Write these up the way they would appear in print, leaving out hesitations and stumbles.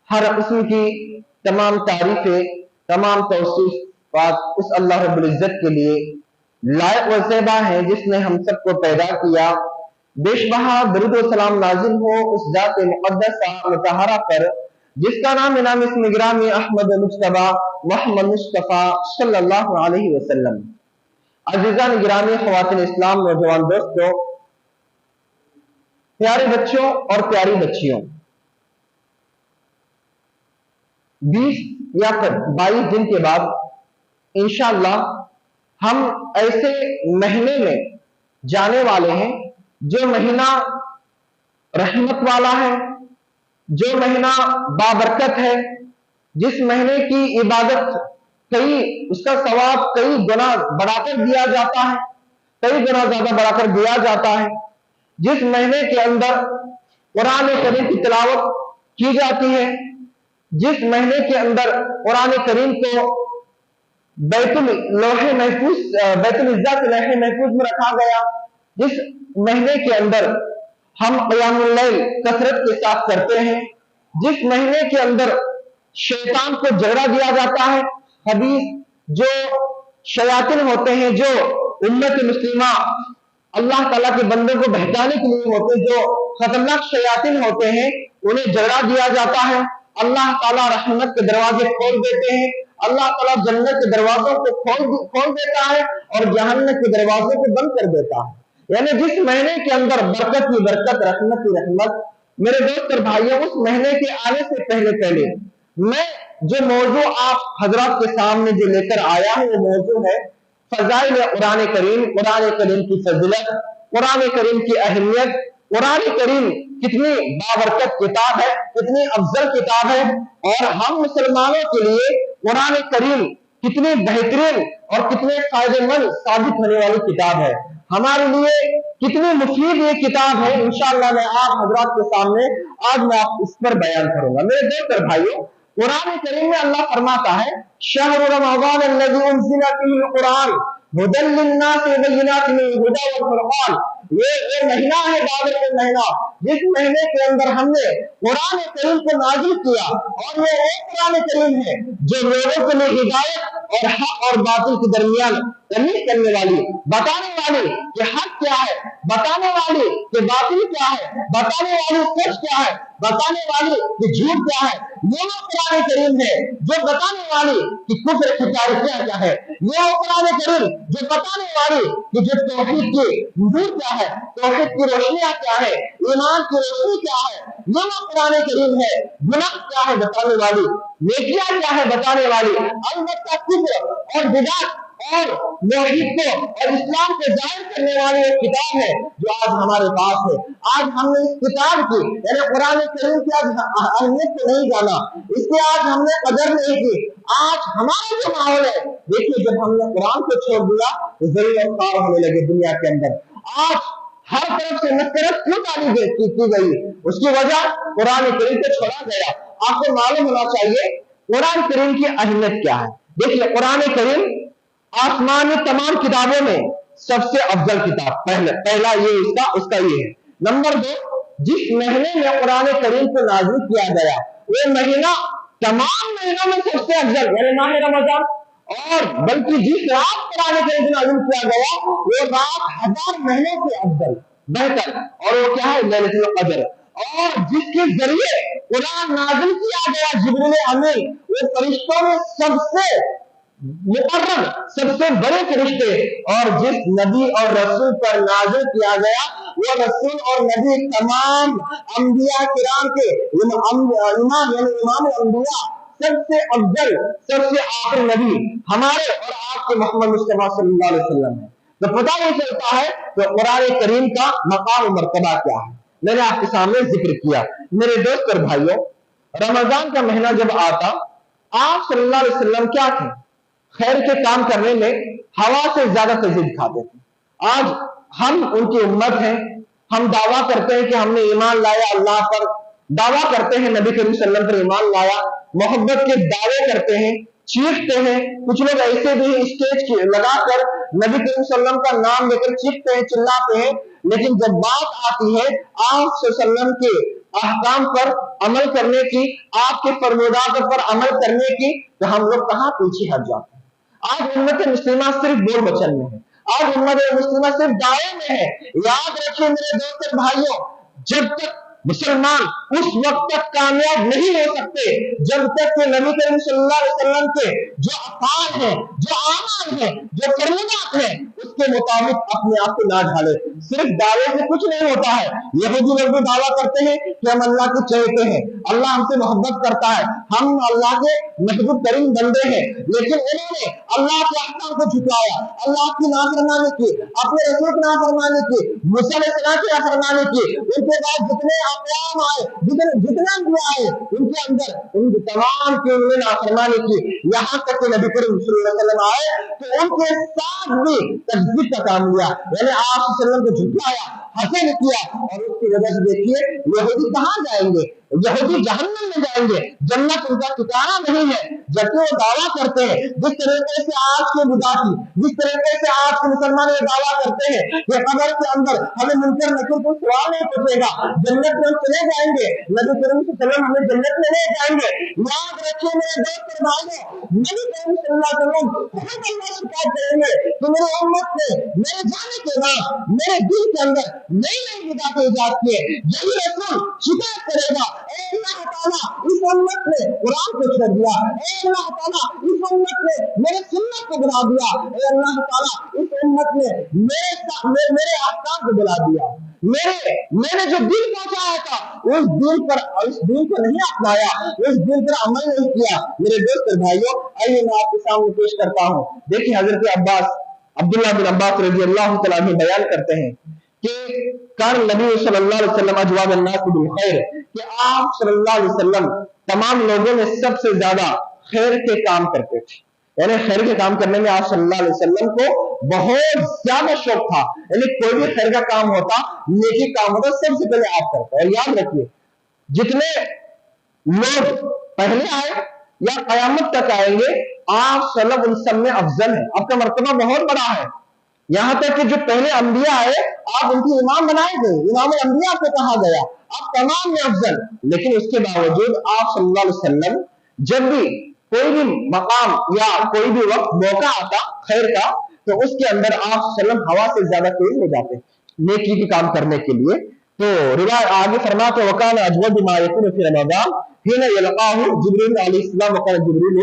ہر قسم کی تمام تعریفیں، تمام توصیفات اس اللہ رب العزت کے لیے لائق و زیبا ہے جس نے ہم سب کو پیدا کیا۔ بیش بہا درود و سلام نازل ہو اس ذات مقدسہ مطہرہ پر جس کا نام انعام اسم گرامی احمد مجتبی محمد مصطفیٰ صلی اللہ علیہ وسلم۔ عزیزان گرامی، خواتین اسلام، نوجوان دوستوں، پیارے بچوں اور پیاری بچیوں، 20 یا 22 دن کے بعد انشاءاللہ ہم ایسے مہینے میں جانے والے ہیں جو مہینہ رحمت والا ہے، جو مہینہ بابرکت ہے، جس مہینے کی عبادت اس کا ثواب کئی گنا بڑھا کر دیا جاتا ہے، کئی گنا زیادہ بڑھا کر دیا جاتا ہے، جس مہینے کے اندر قرآن کریم کی تلاوت کی جاتی ہے، جس مہینے کے اندر قرآن کریم کو بیت العزہ کے لوح محفوظ میں رکھا گیا، جس مہینے کے اندر ہم قیام اللیل کثرت کے ساتھ کرتے ہیں، جس مہینے کے اندر شیطان کو جھگڑا دیا جاتا ہے، حدیث جو شیاطین ہوتے ہیں، جو امت مسلمہ اللہ تعالیٰ کے بندوں کو بہکانے کے لیے ہوتے ہیں، جو خطرناک شیاطین ہوتے ہیں، انہیں جھگڑا دیا جاتا ہے۔ اللہ تعالیٰ رحمت کے دروازے کھول دیتے ہیں، اللہ تعالیٰ جنت کے دروازوں کو کھول دیتا ہے اور جہنم کے دروازوں کو بند کر دیتا ہے۔ یعنی جس مہینے کے اندر برکت کی برکت، رحمت کی رحمت، میرے دوست اور بھائیوں، اس مہینے کے آنے سے پہلے میں جو موضوع آپ حضرات کے سامنے جو لے کر آیا ہوں وہ موضوع ہے فضائل قرآن کریم، قرآن کریم کی فضیلت، قرآن کریم کی اہمیت، قرآن کریم کتنی بابرکت کتاب ہے، کتنی افضل کتاب ہے، اور ہم مسلمانوں کے لیے قرآن کریم کتنی بہترین اور کتنے فائدہ مند ثابت ہونے والی کتاب ہے، ہمارے لیے کتنی مفید یہ کتاب ہے۔ انشاءاللہ میں آپ حضرات کے سامنے آج میں آپ اس پر بیان کروں گا۔ میرے دوست اور بھائیوں، قرآن کریم میں اللہ فرماتا ہے شہر رمضان الذی انزل فیہ القرآن ھدی للناس وبینات من الھدی والفرقان، یہ مہینہ ہے بابرکت مہینہ، جس مہینے کے اندر ہم نے قرآن کریم کو نازل کیا، اور یہ وہ قرآن کریم ہے جو لوگوں کے لیے ہدایت اور حق اور باطل کے درمیان تمیز کرنے والی، بتانے والی کہ حق کیا ہے، بتانے والی کہ باطل کیا ہے، بتانے والی سچ کیا ہے، بتانے والی کہ جھوٹ کیا ہے، یہ وہ قرآن کریم ہے جو بتانے والی کہ کفر کی تاریخیاں کیا ہے، یہ وہ قرآن کریم جو بتانے والی کہ جو توحید کی نور کیا ہے، توحید کی روشنیاں کیا ہے، ایمان کی روشنی کیا ہے، یہ وہ قرآن کریم ہے۔ گناہ کیا ہے بتانے والی، نیکیاں کیا ہے بتانے والی، البتہ کفر اور بدعت اور توحید کو اور اسلام کو ظاہر کرنے والی ایک کتاب ہے جو آج ہمارے پاس ہے۔ آج ہم نے اس کتاب کی یعنی قرآن کریم کی اہمیت کو نہیں جانا، اس کی آج ہم نے قدر نہیں کی۔ آج ہمارا جو ماحول ہے، دیکھیے جب ہم نے قرآن کو چھوڑ دیا تو ذلیل و خوار ہونے لگے دنیا کے اندر۔ آج ہر طرف سے نفرت کیوں ڈالی کی گئی؟ اس کی وجہ قرآن کریم کو چھوڑا گیا۔ آپ کو معلوم ہونا چاہیے قرآن کریم کی اہمیت کیا ہے۔ دیکھیے قرآن کریم آسمانی تمام کتابوں میں سب سے افضل کتاب، پہلا یہ اس کا یہ ہے۔ نمبر 2، جس مہینے میں قرآن کریم کو نازل کیا گیا وہ مہینہ تمام مہینوں میں سب سے افضل یعنی ماہ رمضان، اور بلکہ جس رات قرآن کریم کو نازل کیا گیا وہ رات 1000 مہینوں سے افضل بہتر، اور وہ کیا ہے لیلۃ القدر، اور جس کے ذریعے قرآن نازل کیا گیا جبریل امین، وہ فرشتوں میں سب سے مقرب سب سے بڑے فرشتے، اور جس نبی اور رسول پر نازل کیا گیا وہ رسول اور نبی تمام انبیاء کرام کے امام یعنی امام الانبیاء، سب سے افضل سب سے آخر نبی ہمارے اور آپ کے محمد مصطفیٰ صلی اللہ علیہ وسلم ہے۔ تو پتہ نہیں چلتا ہے کہ قرآن کریم کا مقام و مرتبہ کیا ہے، میں نے آپ کے سامنے ذکر کیا۔ میرے دوست اور بھائیوں، رمضان کا مہینہ جب آتا آپ صلی اللہ علیہ وسلم کیا تھے؟ خیر کے کام کرنے میں ہوا سے زیادہ ترجیح دکھاتے تھے۔ آج ہم ان کی امت ہیں، ہم دعویٰ کرتے ہیں کہ ہم نے ایمان لایا اللہ پر، دعویٰ کرتے ہیں نبی کریم صلی اللہ علیہ وسلم پر ایمان لایا، محبت کے دعوے کرتے ہیں، چیختے ہیں، کچھ لوگ ایسے بھی اسٹیج لگا کر نبی کریم صلی اللہ علیہ وسلم کا نام لے کر چیختے ہیں، چلاتے ہیں، لیکن جب بات آتی ہے آپ صلی اللہ علیہ وسلم کے अहकाम पर अमल करने की, आपके फरमानात पर अमल करने की, तो हम लोग कहाँ पीछे हट जाते हैं। आज उम्मत मुस्लिमा सिर्फ बोल बचन में है, आज उम्मत मुस्लिमा सिर्फ दावे में है। याद रखिए मेरे दोस्त और भाइयों, जब तक मुसलमान उस वक्त तक कामयाब नहीं हो सकते जब तक कि नबी करीम सल्लल्लाहु अलैहि वसल्लम के जो अफ़ाल हैं, जो आमाल हैं, जो फरमानात हैं, उसके मुताबिक अपने आप को ना ढाले। सिर्फ दावे से कुछ नहीं होता है। यहूदी लोग भी दावा करते हैं कि हम अल्लाह के चहेते हैं, अल्लाह हमसे मोहब्बत करता है, हम अल्लाह के महबूब तरीन बंदे हैं, लेकिन उन्होंने अल्लाह के अहकाम को झुकाया, अल्लाह की नाफरमानी की, अपने रसूल की नाफरमानी की, मूसा अलैहिस्सलाम की नाफरमानी की। उनके बाद जितने अक़वाम आए, जितने अंबिया आए, उनके अंदर उन तमाम की उन्होंने नाफरमानी की। यहाँ तक कि नबी करीम सल्लल्लाहु अलैहि वसल्लम आए तो उनके साथ भी तकज़ीब का काम लिया, यानी आप सल्लल्लाहु अलैहि वसल्लम को झुकाया, हसन किया, और उसकी वजह से देखिए यहूदी कहाँ जाएंगे, यहूदी जहन्नम में जाएंगे, जन्नत उनका ठिकाना नहीं है। जबकि वो दावा करते हैं, जिस तरीके से आज के बिदाती, जिस तरीके से आज के मुसलमान ये दावा करते हैं कि कब्र के अंदर हमें मुनकर नकीर को सवाल नहीं पूछेगा, जन्नत में हम चले जाएंगे, नबी करीम सल्लल्लाहु अलैहि वसल्लम हमें जन्नत में ले जाएंगे। याद रखिए मेरे दोस्त और भाइयों, नबी करीम सल्लल्लाहु अलैहि वसल्लम खुद अल्लाह से बात करेंगे कि मेरे उम्मत ने मेरे जाने के बाद मेरे दिल के अंदर नई नई बिदातें इजाद किए। यही रसूल शिकायत करेगा, ए अल्लाह ताला इस उम्मत ने कुरान को छोड़ दिया, ए अल्लाह ताला इस उम्मत ने मेरे सुन्नत को बुला दिया, ए अल्लाह ताला इस उम्मत ने मेरे अहकाम को बुला दिया। मैंने जो दिल पहुंचाया था उस दिल को नहीं अपनाया, उस दिल पर अमल नहीं किया। मेरे दोस्त और भाइयों, आइए मैं आपके सामने पेश करता हूँ। देखिए हजरत अब्दुल्लाह बिन अब्बास रज़ी अल्लाह तआला अन्हु बयान करते हैं कि कान नबी सल्लल्लाहु अलैहि वसल्लम अजवाद अन्नास बिल खैर, कि आप सल्लल्लाहु अलैहि वसल्लम तमाम लोगों में सबसे ज्यादा खैर के काम करते थे। यानी खैर के काम करने में आप सल्लल्लाहु अलैहि वसल्लम को बहुत ज्यादा शौक था। यानी कोई भी खैर का काम होता, नेकी काम होता, सबसे पहले आप करते। और याद रखिए जितने लोग पहले आए या कयामत तक आएंगे, आप सल्लल्लाहु उन सब में अफजल है, आपका मर्तबा बहुत बड़ा है। यहाँ तक कि जो पहले अंबिया आए आप उनकी इमाम बनाए गए, इमाम अंबिया को कहा गया, आप तमाम में अफजल। लेकिन उसके बावजूद आप सल्लल्लाहु अलैहि वसल्लम जब भी कोई भी मकाम या कोई भी वक्त मौका आता खैर का, तो उसके अंदर आप सल्लल्लाहु अलैहि वसल्लम हवा से ज्यादा तेज हो जाते नेकी के काम करने के लिए। तो रिवायत आगे फरमाते वकान अजवद बिमा यकुन फी रमजान हिना यलकाहु जिब्रील अलैहिस्सलाम, वकान जिब्रील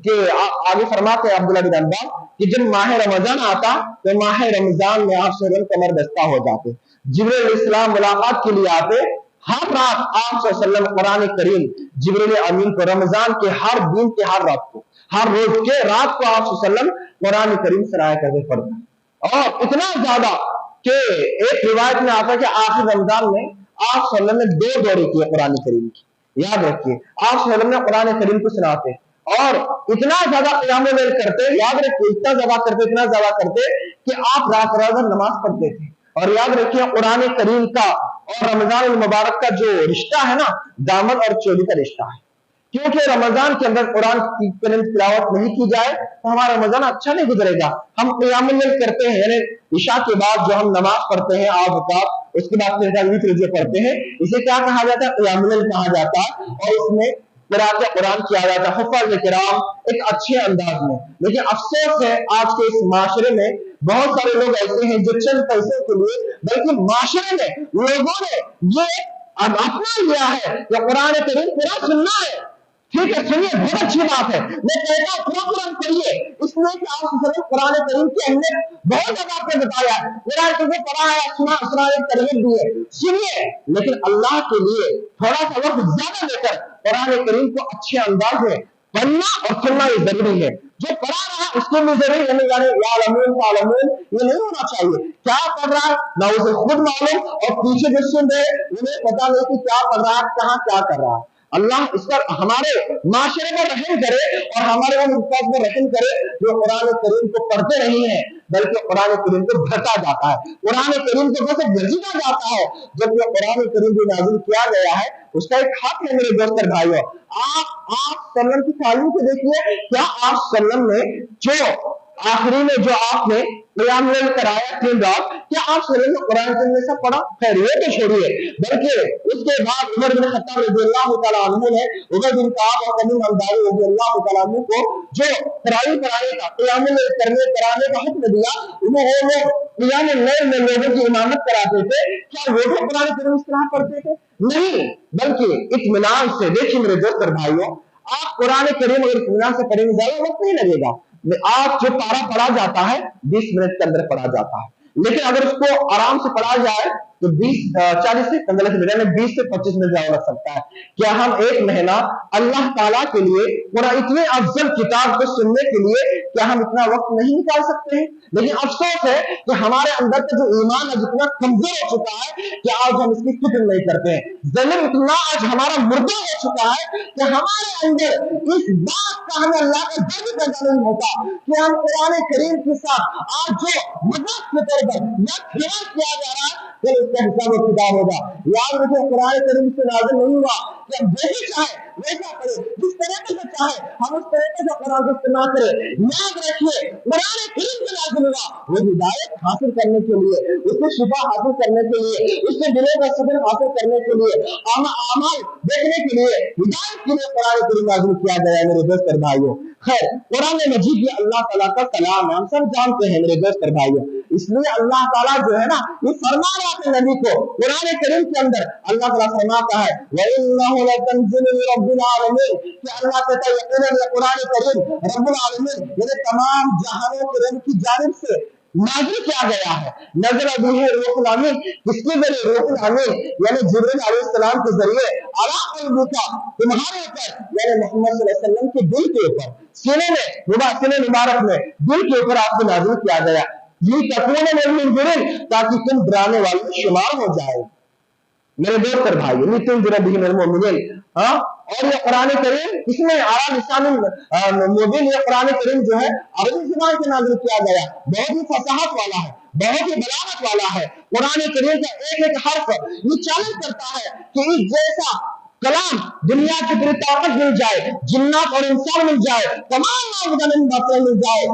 के आगे फरमाते अब्दुल्लाह बिन अब्बास कि जब माह रमजान आता तो माह रमजान में आप सल्लल्लाहु कमर दस्ता हो जाते, जिब्रील अलैहिस्सलाम मुलाकात के लिए आते। हर रात आप सल्लल्लाहु अलैहि वसल्लम कुरान करीम जिब्रील अमीन को रमजान के हर दिन के हर रात को, हर रोज के रात को आप सल्लल्लाहु अलैहि वसल्लम कुरान करीम सराया करके पढ़ते। और इतना ज्यादा कि एक रिवायत में आता है कि आखिर रमजान में आप सल्लल्लाहु अलैहि वसल्लम ने 2 दौरे किए कुरान करीम की। याद रखिए आप सल्लल्लाहु अलैहि वसल्लम ने कुरान करीम को सुनाते और इतना ज्यादा क़यामुल लैल करते, याद रखिए इतना ज्यादा करते कि आप रात रात नमाज पढ़ते थे। और याद रखिए कुरान करीम का और रमजान मुबारक का जो रिश्ता है ना, दामन और चोली का रिश्ता है। क्योंकि रमजान के अंदर कुरान की तिलावत नहीं की जाए तो हमारा रमजान अच्छा नहीं गुजरेगा। हम क़यामुल लैल करते हैं, यानी इशा के बाद जो हम नमाज पढ़ते हैं आप उसके बाद फिर वित्र जो पढ़ते हैं, इसे क्या कहा जाता है? क़यामुल लैल कहा जाता है। और इसमें क़िराअत कुरान किया जाता है हुफ़्फ़ाज़ किराम एक अच्छे अंदाज में। लेकिन अफसोस है आज के इस माशरे में बहुत सारे लोग ऐसे हैं जो चंद पैसे के लिए, बल्कि माशरे में लोगों ने ये अपना लिया है कि कुरान करीम पूरा सुनना है। ठीक है, सुनिए, बहुत अच्छी बात है। मैं कहता हूँ पूरा कुरान पढ़िए, इसलिए कि आप कुरान करीम की अहमियत बहुत ज्यादा आपको बताया। कुरान करीम पढ़ा है, सुना एक तरगीब दी है, सुनिए। लेकिन अल्लाह के लिए थोड़ा सा वक्त ज्यादा लेकर कुरान करीम को अच्छे अंदाज में पढ़ना और सुनना ये जरूरी है। जो पढ़ा रहा है उसके लिए जरूरी ये नहीं होना चाहिए। क्या पढ़ रहा है ना उसे खुद मालूम, और पीछे जो सुन रहे उन्हें पता नहीं कि क्या पढ़ रहा है, कहाँ क्या कर रहा है। अल्लाह इस पर हमारे माशरे में रहम करे और हमारे उम्मत में रहम करे जो कुरान करीम को पढ़ते नहीं है, बल्कि कुरान करीम को भरता जाता है, कुरान करीम को बस घसीटा जाता है। जब ये कुरान करीम जो नाज़िल किया गया है उसका एक हक है मेरे दोस्त और भाइयों। आप सल्लम की तालीम को देखिए, क्या आप सल्लम ने जो आखिरी में जो आपने क़याम लैल कराया 3 रात, क्या आप सही में कुरान करीम में सब पढ़ा? खैर ये तो छोड़िए, बल्कि उसके बाद उमर बिन खत्ताब रज़ियल्लाहु तआला अन्हु ने उबय बिन कअब और तमीम अंसारी रज़ियल्लाहु तआला अन्हु को जो तरावी पढ़ाने का, क़याम लैल कराने का हुक्म दिया, वो क़याम लैल में लोगों की इमामत कराते थे। क्या वो भी कुरान करीम इस तरह पढ़ते थे? नहीं, बल्कि इत्मीनान से। देखिए मेरे दोस्त और भाइयों, आप कुरान करीम अगर इत्मीनान से पढ़ेंगे ज्यादा वक्त नहीं लगेगा। आप जो पारा पढ़ा जाता है 20 मिनट के अंदर पढ़ा जाता है, लेकिन अगर उसको आराम से पढ़ा जाए तो 40 से 15 मिनट में 20 से 25 मिनट ज्यादा लग सकता है। क्या हम एक महीना अल्लाह ताला के लिए पूरा इतने अफजल किताब को सुनने के लिए क्या हम इतना वक्त नहीं निकाल सकते हैं? लेकिन अफसोस है कि हमारे अंदर का जो ईमान है जितना कमजोर हो चुका है कि आज हम इसकी फिक्र नहीं करते हैं। ज़मीन इतना आज हमारा मुर्दा हो चुका है कि हमारे अंदर इस बात का हमें अल्लाह का डर पैदा नहीं होता कि हम कुरान करीम के साथ आज जो मजाक के तौर पर या खेल किया जा रहा है फिर उसका हिसाब और किताब होगा। याद रखिए, कुरान करीम से नाज़िल नहीं हुआ कि हम जैसे चाहे वैसा करें, जिस तरीके से चाहे हम उस तरीके से कुरान को इस्तेमाल करें। याद रखिए, कुरान करीम से नाज़िल हुआ वो हिदायत हासिल करने के लिए, उससे शिफा हासिल करने के लिए, उससे दिलों का सुकून हासिल करने के लिए, अमाल देखने के लिए, हिदायत के लिए कुरान करीम नाज़िल किया गया है मेरे दोस्त और भाइयों। खैर, कुरान मजीद ये अल्लाह ताला का कलाम है, हम सब जानते हैं मेरे दोस्त और भाइयों। इसलिए अल्लाह ताला जो है ना, ये फरमा रहा है नबी को कुरान करीम के अंदर। अल्लाह ताला फरमाता है व इन्नहु लतंज़िलु रब्बिल आलमीन, कि अल्लाह कहता है यकीनन ये कुरान करीम रब्बुल आलमीन यानी तमाम जहानों के रब की जानिब से नाज़िल किया गया है। नज़ल बिही रूहुल अमीन, किसके जरिए? रूहुल अमीन यानी जिब्रील अलैहिस्सलाम के जरिए अला क़ल्बिका, तुम्हारे ऊपर यानी मोहम्मद सल्लल्लाहु अलैहि वसल्लम के दिल के ऊपर, सीने मुबारक में, दिल के ऊपर आपको नाज़िल किया गया। ये तकून मिनल मुनज़िरीन, ताकि तुम डराने वालों में शुमार हो जाए। मेरे दोस्त और भाई, लितुनज़िरा बिही मुमिनीन। और ये कुरान करीम इसमें अला लिसानिल मुबीन, ये कुरान करीम जो है अरबी ज़ुबान से नाज़िल किया गया, बहुत ही फसाहत वाला है, बहुत ही बलागत वाला है। कुरान करीम का एक एक हर्फ ये चैलेंज करता है कि इस जैसा कलाम दुनिया की पूरी ताकत मिल जाए, जिन्नात और इंसान मिल जाए, तमाम बातें मिल जाए,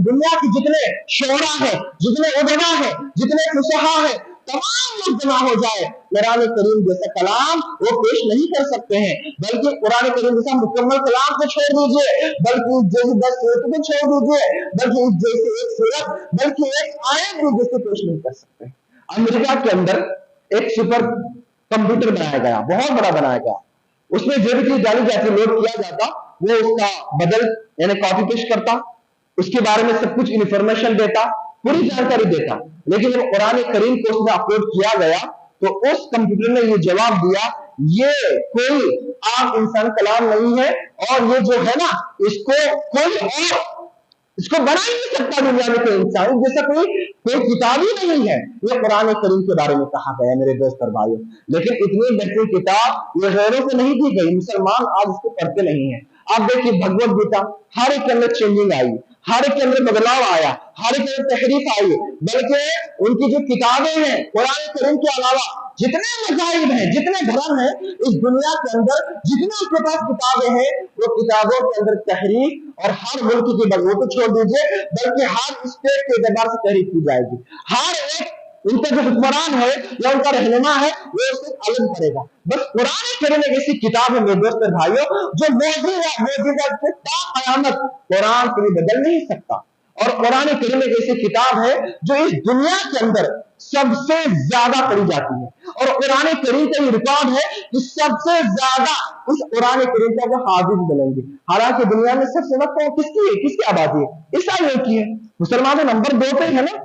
दुनिया के जितने शोरा है, जितने उदमा है, जितने फुसहा है, तमाम लोग जमा हो जाए, कुरान करीम जैसा कलाम वो पेश नहीं कर सकते हैं। बल्कि कुरान करीम जैसा मुकम्मल कलाम को छोड़ दीजिए, बल्कि जैसे 10 सूरत को छोड़ दीजिए, बल्कि जैसे एक सूरत, बल्कि एक आयत भी जैसे पेश नहीं कर सकते। अमेरिका के अंदर एक सुपर कंप्यूटर बनाया गया, बहुत बड़ा बनाया गया। उसमें जो भी चीज डाली जाती, लोड किया जाता, वो उसका बदल यानी कॉपी पेस्ट करता, उसके बारे में सब कुछ इंफॉर्मेशन देता, पूरी जानकारी देता। लेकिन जब कुरान करीम को उसमें अपलोड किया गया तो उस कंप्यूटर ने ये जवाब दिया, ये कोई आम इंसान कलाम नहीं है, और ये जो है ना, इसको बना ही नहीं सकता दुनिया में कोई इंसान, जैसा कोई किताब ही नहीं है। ये कुरान करीम के बारे में कहा गया मेरे दोस्त और भाइयों। लेकिन इतनी बेहतरीन किताब ये गैरों से नहीं दी गई, मुसलमान आज इसको पढ़ते नहीं है। आप देखिए भगवत गीता, हर एक के अंदर चेंजिंग आई, हर एक के अंदर बदलाव आया, हर एक के अंदर तहरीफ आई, बल्कि उनकी जो किताबें हैं कुरान करीम के अलावा जितने मज़ाहिब हैं, जितने धर्म हैं इस दुनिया के अंदर, जितने उनके पास किताबें हैं, वो किताबों के अंदर तहरीफ, और हर मुल्क की वो तो छोड़ दीजिए, बल्कि हर स्टेट के एतबार से तहरीफ की जाएगी। हर एक उनका जो हुक्मरान है या उनका रहनुमा है वो उससे अलग पड़ेगा। बस कुरान करीम एक ऐसी किताब है मेरे दोस्त और भाइयों जो मौजूदा से क़यामत कुरान कभी बदल नहीं सकता। और कुरान करीम एक ऐसी किताब है जो इस दुनिया के अंदर सबसे ज्यादा पढ़ी जाती है, और कुरान करीम का ये रिकॉर्ड है कि सबसे ज्यादा उस कुरान करीम का वो हाफिज बनेंगे। हालांकि दुनिया में सबसे ज्यादा किसकी है, किसकी आबादी है? ईसाइयों की है। मुसलमान नंबर 2 पे है ना,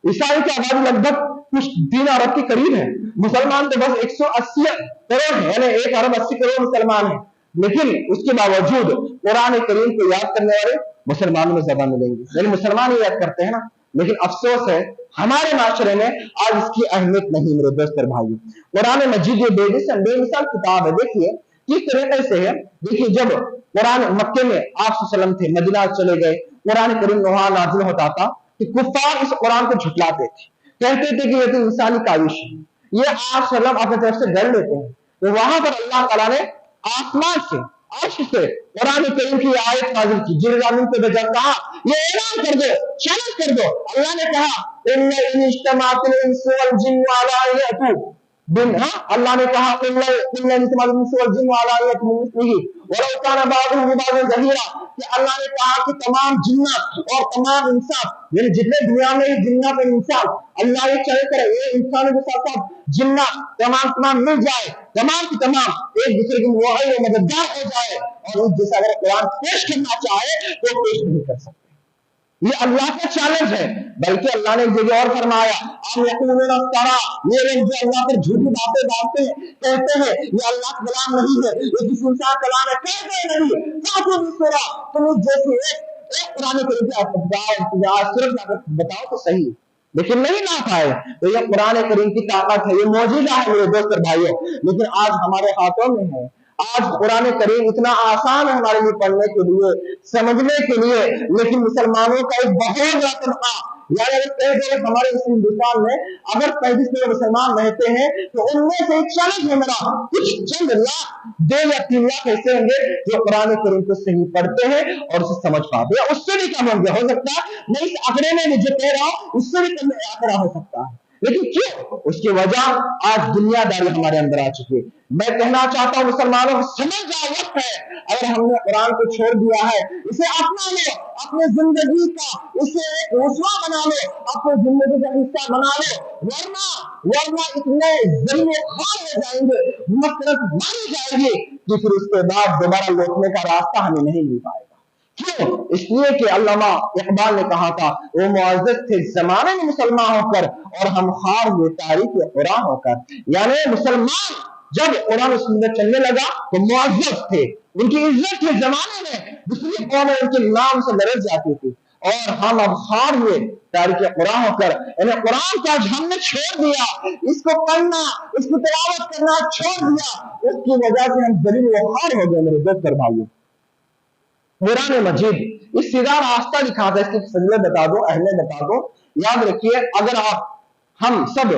ईसाई की आबादी लगभग कुछ 3 अरब के करीब है, मुसलमान तो बस 180 करोड़ है, यानी 1 अरब 80 करोड़ मुसलमान है। लेकिन उसके बावजूद कुरान करीम को याद करने वाले मुसलमानों में ज्यादा मिलेंगे, यानी मुसलमान ही याद करते हैं ना। लेकिन अफसोस है हमारे माशरे में आज इसकी अहमियत नहीं मेरे दोस्त और भाइयों। कुरान मजीद ये बेमिसाल किताब है। देखिए किस तरीके से है। देखिए जब कुरान मक्के में आप सल्लम थे, मदीना चले गए, कुरान करीम वहां नाज़िल होता था कि कुफ्फार इस कुरान को झुठलाते थे, कहते थे कि ये तो इंसानी काविश है, ये आप सल्लम अपने तरफ से डर लेते हैं। तो वहां पर अल्लाह ताला ने अर्श से कुरान करीम की आयत नाज़िल की, जिब्राइल पे भेजा, कहा ये ऐलान कर दो, चैलेंज कर दो। अल्लाह ने कहा इन्ना इन इज्तमाअल इंसु वल जिन्नु अला अन यअतू बिन, अल्लाह ने कहा इन्ना इज्तमाअल इंसु वल जिन्नु अला अन यअतू बिमिस्लिही वलौ काना बादुहुम लिबादन ज़हीरा, कि अल्लाह ने कहा कि तमाम जिन्नात और तमाम इंसान, यानी जितने दुनिया में जिन्नात और इंसान, अल्लाह ये चाहे करे ये इंसानों के साथ साथ जिन्नात तमाम मिल जाए, तमाम की तमाम एक दूसरे की मुआविन और मददगार हो जाए, और उस जैसा अगर कुरान पेश करना चाहे तो पेश नहीं कर सकते। ये अल्लाह का चैलेंज है। बल्कि अल्लाह ने एक जगह और फरमाया, ये लोग जो अल्लाह पर झूठी बातें डालते हैं, कहते हैं ये अल्लाह का कलाम नहीं है, ये किसी इंसान का कलाम है, कहते नहीं। तुम इस जैसे एक कुरान करीम की बताओ तो सही, लेकिन नहीं ला पाए। तो ये कुरान करीम की ताकत है, ये मौजूदा है मेरे दोस्त और भाइयों, लेकिन आज हमारे हाथों में है। आज कुरान करीम इतना आसान है हमारे लिए पढ़ने के लिए, समझने के लिए, लेकिन मुसलमानों का एक बहुत बड़ा तबका, यानी अगर कई जगह हमारे इस हिंदुस्तान में अगर 35 करोड़ मुसलमान रहते हैं तो उनमें से एक चैलेंज है मेरा, कुछ चंद लाख 2 या 3 लाख ऐसे होंगे जो कुरान करीम को सही पढ़ते हैं और उसे समझ पाते हैं। उससे भी कम होंगे, हो सकता है मैं इस आंकड़े में जो कह रहा हूं उससे भी कम आंकड़ा हो सकता है, लेकिन क्यों? उसकी वजह आज दुनियादारी हमारे अंदर आ चुकी है। मैं कहना चाहता हूं मुसलमानों को समझ जाओ, वक्त है, अगर हमने कुरान को छोड़ दिया है, इसे अपना लो, अपनी जिंदगी का इसे एक उसवा बना लो, अपनी जिंदगी का हिस्सा बना लो, वरना इतने जरिए खार हो जाएंगे, मसरत मारी जाएगी कि फिर उसके बाद दोबारा लौटने का रास्ता हमें नहीं मिल पाएगा। क्यों? इसलिए कि अल्लामा इकबाल ने कहा था, वो मुअज़्ज़ज़ थे ज़माने में मुसलमान होकर और हम खार हुए तारीख कुरान होकर। यानी मुसलमान जब कुरान सुन्नत चलने लगा तो मुअज़्ज़ज़ थे, उनकी इज्जत थी जमाने में, दूसरी कौमें उनके नाम से लरज़ जाती थी, और हम अब खार हुए तारीख कुरान होकर, यानी कुरान का हमने छोड़ दिया, इसको पढ़ना, इसकी तिलावत करना छोड़ दिया, उसकी वजह से हम जलील व खार हो गए। मेरे दोस्त और भाइयों, कुरान मजीद इस सीधा रास्ता दिखाता है, इसकी फजीलत बता दो, अहमियत बता दो। याद रखिए, अगर हम सब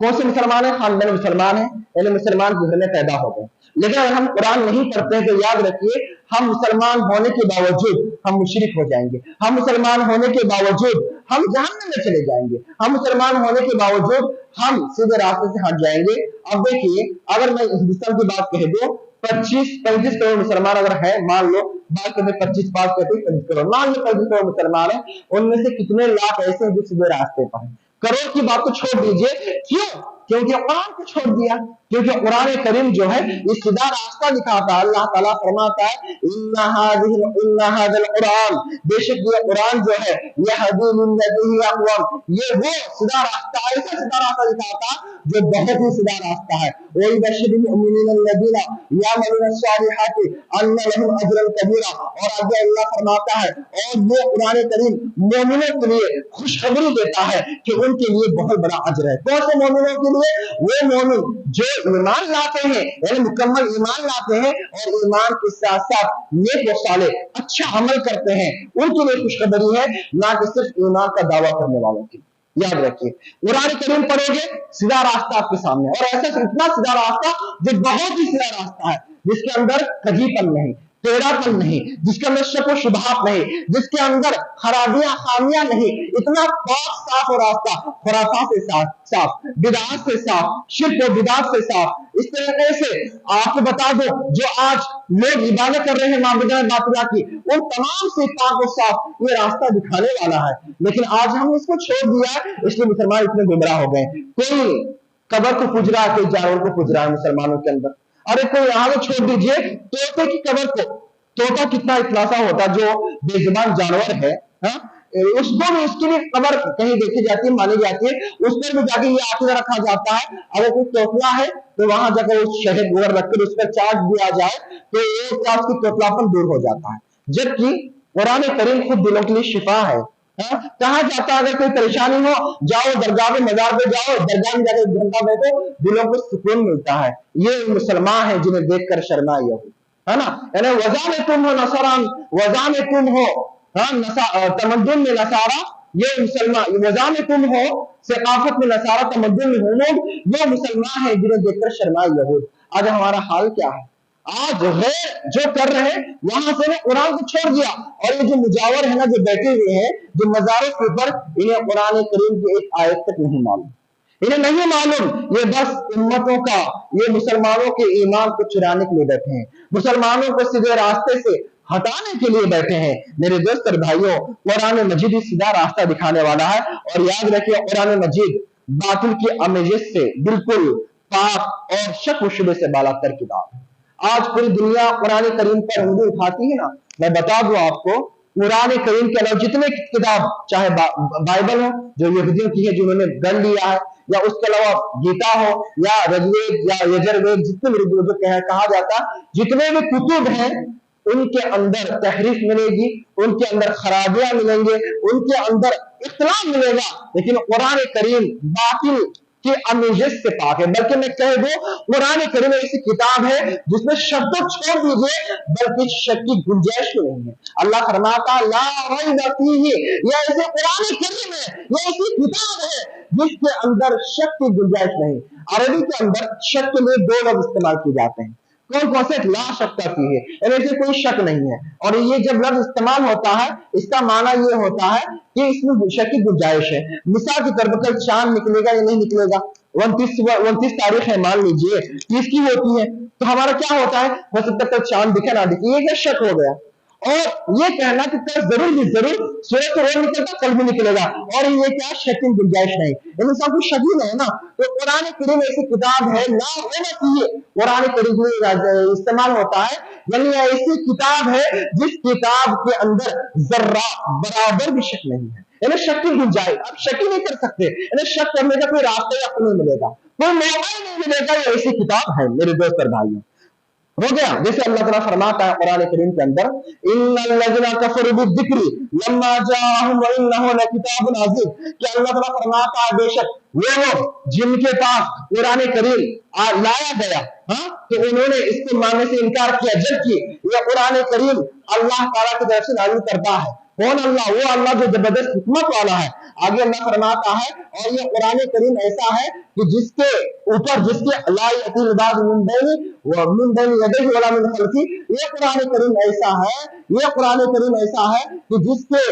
कौन से मुसलमान हैं? खानदान मुसलमान हैं, यानी मुसलमान के घर में पैदा हो गए, लेकिन अगर हम कुरान नहीं पढ़ते हैं तो याद रखिए हम मुसलमान होने के बावजूद हम मुशरिक हो जाएंगे, हम मुसलमान होने के बावजूद हम जहन्नम में चले जाएंगे, हम मुसलमान होने के बावजूद हम सीधे रास्ते से हट जाएंगे। अब देखिए, अगर मैं हिंदुस्तान की बात कह दूं, 25-35 करोड़ मुसलमान अगर है, मान लो बात करते 25 करोड़, मान लो 35 करोड़ मुसलमान है, उनमें से कितने लाख ऐसे हैं जो सीधे रास्ते पर हैं? करोड़ की बात तो छोड़ दीजिए, क्यों? क्योंकि कुरान को छोड़ दिया, क्योंकि कुरान करीम जो है ये सीधा रास्ता दिखाता है। अल्लाह ताला फरमाता है, इन्ना हाज़िल कुरान, बेशक ये कुरान जो है यहदी लिल्लती हिय अक़वम, ये वो सीधा रास्ता, ऐसा सीधा रास्ता दिखाता जो बहुत ही सीधा रास्ता है। वही बशरिल मुमिनीन अल्लज़ीना यअमलून अस्सालिहाति अन्ना लहुम अजरन कबीरा, और आगे अल्लाह फरमाता है, और ये कुरान करीम मोमिनों के लिए खुशखबरी देता है कि उनके लिए बहुत बड़ा अजर है। कौन से मोमिनों के लिए? वो मोमिन जो ईमान लाते हैं, यानी मुकम्मल ईमान लाते हैं और ईमान के साथ साथ नेक व सालेह अच्छा अमल करते हैं, उनके लिए खुशखबरी है, ना कि सिर्फ ईमान का दावा करने वालों की। याद रखिए, कुरान करीम पढ़ोगे सीधा रास्ता आपके सामने, और ऐसा इतना सीधा रास्ता जो बहुत ही सीधा रास्ता है, जिसके अंदर कजीपन नहीं, टेढ़ापन नहीं, जिसके अंदर शक व शुबहात नहीं, जिसके अंदर खराबियां खामियां नहीं, इतना पाक साफ और रास्ता, खुराफात से साफ, बिदअत से साफ, शिर्क व बिदअत से साफ। इस तरीके से आपको बता दो, जो आज लोग इबादत कर रहे हैं माबूदा बातिला की, उन तमाम से पाक और साफ ये रास्ता दिखाने वाला है, लेकिन आज हम इसको छोड़ दिया, इसलिए मुसलमान इतने गुमराह हो गए। कोई कब्र को पूज रहा है, कोई जानवर को पूज रहा है मुसलमानों के अंदर। अरे कोई यहाँ को छोड़ दीजिए, तोते की कब्र को, तोता कितना इतलासा होता जो बेजुबान जानवर है, उसको भी उसकी भी कब्र कहीं देखी जाती है, मानी जाती है, उस पर भी जाके ये आखिर रखा जाता है। अगर कोई तोतला है तो वहां जाकर उस शहद गोबर रखकर उस पर चार्ज दिया जाए तो एक चार्ज की तोतलापन दूर हो जाता है। जबकि कुरान करीम खुद दिलों के लिए शिफा है। कहा जाता है अगर कोई परेशानी हो, जाओ दरगाह में, मजार पे जाओ, दरगाह में जाकर घंटा बैठो, दिलों को सुकून मिलता है। ये मुसलमान है जिन्हें देखकर शर्माए हो, है ना? यानी वज़ा में तुम हो नसरान, वज़ा में तुम हो तमद्दुन में नसारा, ये मुसलमान, वज़ा में तुम हो सकाफत में नसारा, तमद्दुन में हुनूद, ये मुसलमान है जिन्हें देखकर शर्माए यहूद। आज हमारा हाल क्या है? आज गैर जो कर रहे हैं वहां से ने कुरान को छोड़ दिया, और ये जो मुजावर है ना, जो बैठे हुए हैं जो मजारों के ऊपर, इन्हें कुरान करीम की एक आयत तक नहीं मालूम, इन्हें नहीं मालूम, ये बस उम्मतों का, ये मुसलमानों के ईमान को चुराने के लिए बैठे हैं, मुसलमानों को सीधे रास्ते से हटाने के लिए बैठे हैं। मेरे दोस्त और भाइयों, कुरान मजीद सीधा रास्ता दिखाने वाला है, और याद रखिए कुरान मजीद बातिल की आमेजिश से बिल्कुल पाक और शक व शुबे से बालातर किताब है। आज पूरी दुनिया कुरान करीम पर उंगली उठाती है ना, मैं बता दूं आपको, कुरान करीम के अलावा जितने किताब, चाहे बाइबल हो जो यहूदियों की है जिन्होंने गढ़ लिया है, या उसके अलावा गीता हो या ऋग्वेद या यजुर्वेद, जितने भी जो कहा जाता है, जितने भी कुतुब हैं उनके अंदर तहरीफ मिलेगी, उनके अंदर खराबियां मिलेंगे, उनके अंदर इख्तिलाफ मिलेगा, लेकिन कुरान करीम बातिल कि अमीज़त से पाक है। बल्कि मैं कह दूं कुरान करीम ऐसी किताब है जिसमें शक तो छोड़ दीजिए, बल्कि शक की गुंजाइश भी नहीं है। अल्लाह फरमाता ला रैब फीही, ये ऐसे कुरान करीम है, ये ऐसी किताब है जिसके अंदर शक की गुंजाइश नहीं। अरबी के अंदर शक के लिए दो लफ्ज इस्तेमाल किए जाते हैं, कौन कौन से? ला शक्का फीही, ऐसे कोई शक नहीं है, और ये जब लफ्ज इस्तेमाल होता है इसका माना ये होता है कि इसमें शक की गुंजाइश है। मिसाल के तौर पर कल चांद निकलेगा या नहीं निकलेगा, 29 तारीख है मान लीजिए, 30 की होती है, तो हमारा क्या होता है, हो सकता है कल चांद दिखे ना दिखे, ये क्या शक हो गया। और ये कहना कि कल जरूर भी जरूर सूरज तो रोज निकलता कल भी निकलेगा, और ये क्या शक की गुंजाइश नहीं, इंसान को शक ही नहीं ना। तो कुरान करीम ऐसी किताब है, ला होना चाहिए कुरान करीम इस्तेमाल होता है, यानी ऐसी किताब है जिस किताब के अंदर जर्रा बराबर भी शक नहीं है, यानी शक की गुंजाइश, आप शक ही नहीं कर सकते, यानी शक करने का कोई रास्ता ही आपको नहीं मिलेगा, कोई मौका ही नहीं मिलेगा। ये ऐसी किताब है मेरे दोस्त और भाइयों, हो गया। जैसे अल्लाह ताला फरमाता है कुरान करीम के अंदर, इन्नल्लज़ीना कफ़रू बिज़्ज़िक्रि लम्मा जाअहुम व इन्नहु लकिताबुन अज़ीम, कि अल्लाह ताला फरमाता है बेशक वो लोग जिनके पास कुरान करीम लाया गया, हाँ, तो उन्होंने इसको मानने से इनकार किया, जबकि यह कुरान करीम अल्लाह ताला की तरफ से नाज़िल करता है। कौन अल्लाह? वो अल्लाह जो जबरदस्त हिकमत वाला है। आगे अल्लाह फरमाता है, और ये कुरान करीम ऐसा है कि जिसके ऊपर जिसके ला यअतिल बाद मिन बैनि यदैहि वला मिन खल्फी, ये कुरान करीम ऐसा है, ये कुरान करीम ऐसा है कि जिसके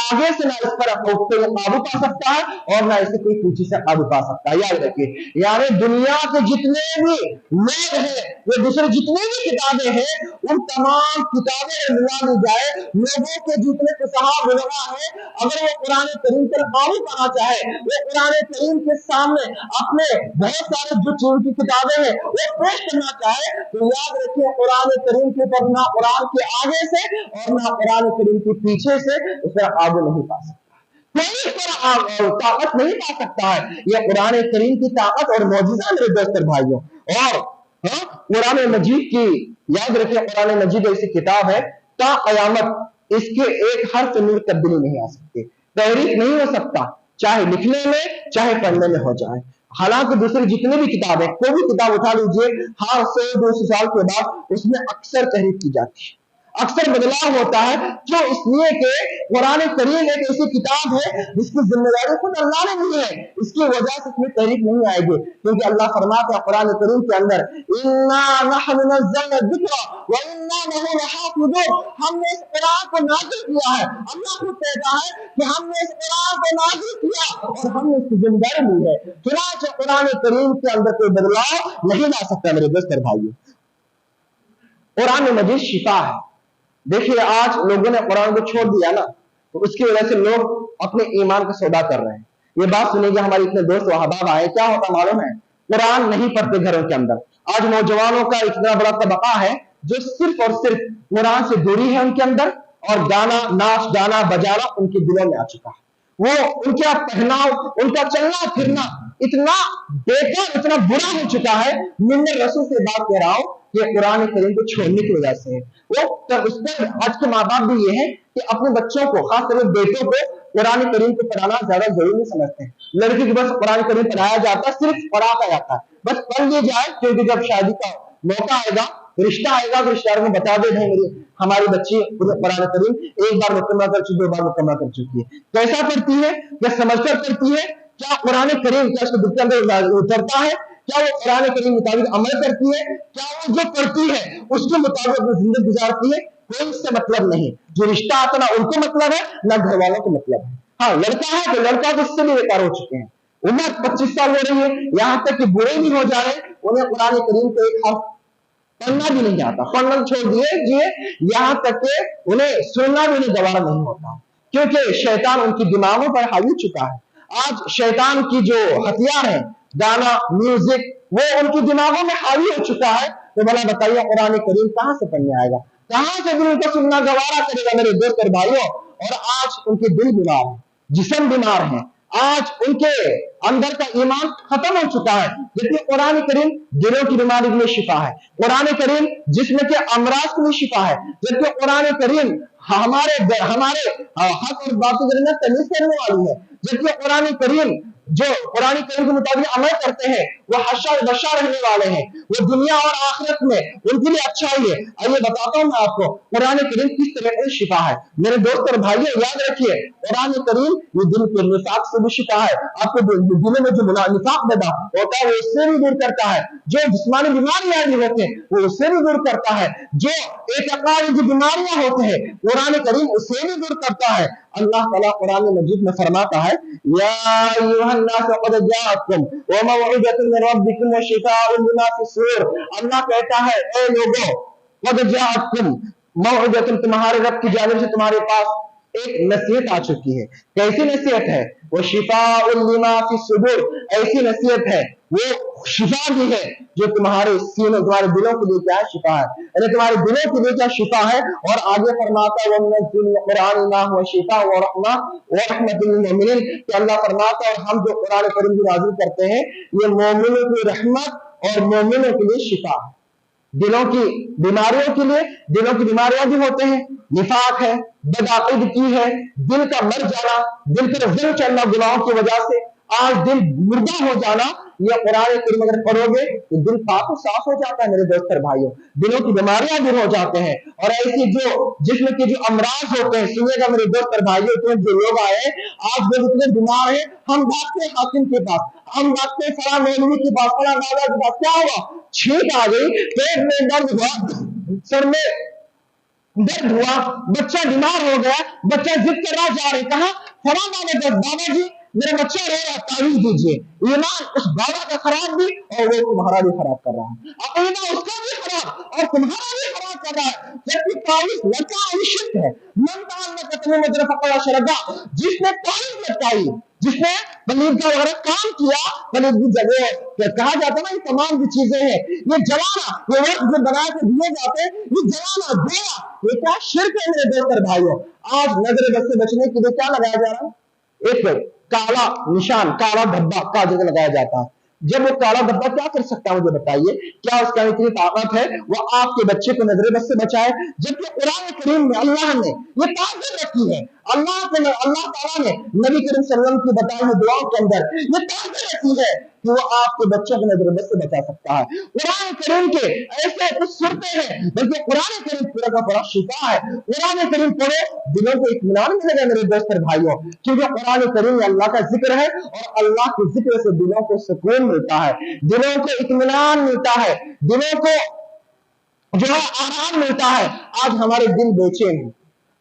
आगे से ना इस पर कोई काबू पा सकता है और ना इसे कोई पीछे से काबू पा सकता है। याद रखिए, यानी दुनिया के जितने भी लोग हैं, ये दूसरे जितने भी किताबें हैं, उन तमाम किताबें मिला दी जाए, लोगों के जितने फुक़हा उलमा हैं, अगर वो कुरान करीम पर काबू पाना चाहे, वो कुरान करीम के सामने अपने बहुत सारे जो कीमती किताबें हैं वो पेश करना चाहे, तो याद रखिए कुरान करीम के ऊपर ना कुरान के आगे से और ना कुरान करीम के पीछे से उस पर काबू नहीं पा सकता, कोई पर ताकत नहीं पा सकता है। यह कुरान करीम की ताकत और मौजूदा मेरे दोस्त और भाइयों। और कुरान मजीद की याद रखिए, कुरान मजीद ऐसी किताब है ता कयामत इसके एक हर्फ में तब्दीली नहीं आ सकती, तहरीफ नहीं हो सकता, चाहे लिखने में चाहे पढ़ने में हो जाए। हालांकि दूसरी जितनी भी किताबें, कोई भी किताब उठा लीजिए, हर 100-200 साल के बाद उसमें अक्सर तहरीफ की जाती है, अक्सर बदलाव होता है, जो इसलिए कि कुरान करीम एक ऐसी किताब है जिसकी जिम्मेदारी खुद अल्लाह ने ली है, इसकी वजह से इसमें तहरीफ नहीं आएगी, क्योंकि अल्लाह फरमाता है कुरान करीम के अंदर, इन्ना नहनु नज़्ज़लना ज़िक्रा व इन्ना लहु लहाफ़िज़ून, हमने इस कुरान को नाज़िल किया है। अल्लाह खुद कहता है कि हमने इस कुरान को नाज़िल किया और हमने इसकी जिम्मेदारी ली है। चुनांचे कुरान करीम के अंदर कोई बदलाव नहीं ला सकता मेरे दोस्त और भाइयों। कुरान मजीद शिफा है। देखिए आज लोगों ने कुरान को छोड़ दिया ना, तो उसकी वजह से लोग अपने ईमान का सौदा कर रहे हैं। ये बात सुनिएगा, हमारे इतने दोस्त व अहबाब आए, क्या होता मालूम है, कुरान नहीं पढ़ते घरों के अंदर। आज नौजवानों का इतना बड़ा तबका है जो सिर्फ और सिर्फ कुरान से दूरी है उनके अंदर, और गाना नाच गाना बजाना उनके दिलों में आ चुका है। वो उनका पहनाव, उनका चलना फिरना इतना बेकार, इतना बुरा हो चुका है। मैं रसूल से बात कर रहा हूं कि कुरान करीम को छोड़ने की वजह से वो उस पर आज के माँ बाप भी ये है कि अपने बच्चों को, खासकर बेटों को, कुरान करीम को पढ़ाना ज्यादा जरूरी नहीं समझते हैं। लड़की को बस कुरान करीम पढ़ाया जाता है, सिर्फ पढ़ाया जाता है, बस पढ़ लिए जाए, क्योंकि जब शादी का मौका आएगा, रिश्ता आएगा, तो रिश्तेदारों को बता दे, भाई मेरी हमारी बच्ची कुरान करीम एक बार मुकम्मल कर चुकी है, 2 बार मुकम्मल कर चुकी है। कैसा पढ़ती है, क्या समझकर पढ़ती है, क्या कुरान करीम क्या उसके दिल के अंदर उतरता है, क्या वो कुरान करीम मुताबिक अमल करती है? क्या वो जो करती है उसके मुताबिक अपनी जिंदगी गुजारती है? कोई इससे मतलब नहीं। जो रिश्ता आता ना उनको मतलब है, ना घर वालों को मतलब है। हाँ, लड़का है तो लड़का तो इससे भी बेकार हो चुके हैं। उम्र 25 साल हो रही है, यहाँ तक कि बुरे भी हो जा रहे हैं, उन्हें कुरान करीम को एक हर्फ पढ़ना भी नहीं आता। पढ़ना छोड़ दिए, यहाँ तक कि उन्हें सुनना भी नहीं गवारा नहीं होता, क्योंकि शैतान उनकी दिमागों पर हावी चुका है। आज शैतान की जो हथियार है, गाना, म्यूजिक, वो उनकी दिमागों में हावी हो चुका है। तो भला बताइए कुरान करीम कहां से पढ़ने आएगा, कहां से दिल को सुनना गवारा करेगा मेरे दोस्त और भाइयों। और आज उनके दिल बीमार है, जिस्म बीमार है, आज उनके अंदर का ईमान खत्म हो चुका है। देखिए कुरान करीम दिलों की बीमारी के लिए शिफा है, कुरान करीम जिस्म के अमराज के लिए शिफा है, जबकि कुरान करीम हमारे हक और बातों के अंदर तमीज करने वाली है। जबकि कुरान करीम जो कुरान करीम के मुताबिक अमल करते हैं वो हशर बशर रहने वाले हैं, वो दुनिया और आखिरत में उनके लिए अच्छा ही है। आइए बताता हूं मैं आपको कुरान करीम किस तरह से शिफा है। मेरे दोस्त और भाइयों याद रखिए, कुरान करीम ये दिल के निफाक से भी शिफा है। आपको दिल में जो निफाक पैदा होता है वो उससे भी दूर करता है, जो जिस्मानी बीमारियां भी होते हैं वो उससे भी दूर करता है, जो एतकाद की बीमारियां होते हैं कुरान करीम उससे भी दूर करता है। अल्लाह ताला कुरान मजीद में फरमाता है, या अय्युहन्नास क़द जाअकुम व मौइज़तुम मिन रब्बिकुम व शिफ़ाउन लिमा फ़िस्सूर। अल्लाह कहता है, ए लोगों, क़द जाअकुम मौइज़तुम, तुम्हारे रब की जानिब से तुम्हारे पास एक नसीहत आ चुकी है। कैसी नसीहत है? वो शिफ़ाउन लिमा फ़िस्सूर, ऐसी नसीहत है, वो शिफा भी है जो तुम्हारे सीनों, तुम्हारे दिलों के लिए क्या है? शिफा है। यानी तुम्हारे दिलों के लिए क्या शिफा है? और आगे फरमाता है कुरान मा हुवा शिफा व रहमा व रहमतुल लिल मोमिनीन, कि अल्लाह फरमाता है और हम जो कुरान करीम को नाज़िल करते हैं ये मोमिनों की रहमत और मोमिनों के लिए शिफा है। दिलों की बीमारियों के लिए, दिलों की बीमारियां भी होते हैं, निफाक है, बदअकीदगी है, दिल का मर जाना, दिल पर जुल्म चलना गुनाहों की वजह से, आज दिल मुर्दा हो जाना, ये कुरान करीम अगर पढ़ोगे तो दिल पाक साफ हो जाता है। मेरे दोस्त और भाइयों, दिलों की बीमारियां दूर हो जाते हैं। और ऐसी जो जिस्म के जो अमराज होते हैं, सुनिएगा मेरे दोस्त और भाइयों, इसमें जो लोग आए आज लोग इतने बीमार हैं, हम भागते हैं हाकिम के पास, हम भागते हैं फला मौलवी के पास, फला दादा के पास, क्या हुआ? छींक आ गई, पेट में दर्द हुआ, सर में दर्द हुआ, बच्चा बीमार हो गया, बच्चा जिद कर रहा जा रहे, कहा फला दादा जी मेरा बच्चा रो रहा, तावीज दीजिए। ईमान उस बाबा का खराब भी और वो तुम्हारा भी खराब कर रहा है, अकीदा उसका भी खराब और तुम्हारा भी खराब कर रहा है, जबकि तावीज लटका अनिश्चित है। मन जिसने तावीज लटकाई, जिसने कलीद का वगैरह काम किया, कलीद की जगह कहा जाता है ना, ये तमाम जो चीजें हैं, ये जलाना, ये वक्त जो बना के दिए जाते हैं, ये जलाना दिया, ये क्या शिर्क है मेरे दोस्त और भाइयों। आज नजर बद से बचने के लिए क्या लगाया जा रहा है? एक काला निशान, काला धब्बा कागज लगाया जाता है। जब वो काला धब्बा क्या कर सकता है मुझे बताइए? क्या उसका इतनी ताकत है वो आपके बच्चे को नजर बद से बचाए? जबकि कुरान करीम में अल्लाह ने ये ताकत रखी है, अल्लाह ताला ने नबी करीम सल्लल्लाहु अलैहि वसल्लम की बताई हुई दुआओं के अंदर ये ताकत रखी है कि वो आपके बच्चों को नजर बद से बचा सकता है। कुरान करीम के ऐसे कुछ सुरतें हैं, बल्कि कुरान करीम पूरा का पूरा शिफा है। कुरान करीम पढ़ो, दिलों को इत्मीनान मिलेगा मेरे दोस्त और भाइयों, क्योंकि कुरान करीम में अल्लाह का जिक्र है और अल्लाह के जिक्र से दिलों को सुकून मिलता है, दिलों को इत्मीनान मिलता है, दिलों को जो है आराम मिलता है। आज हमारे दिल बेचैन हैं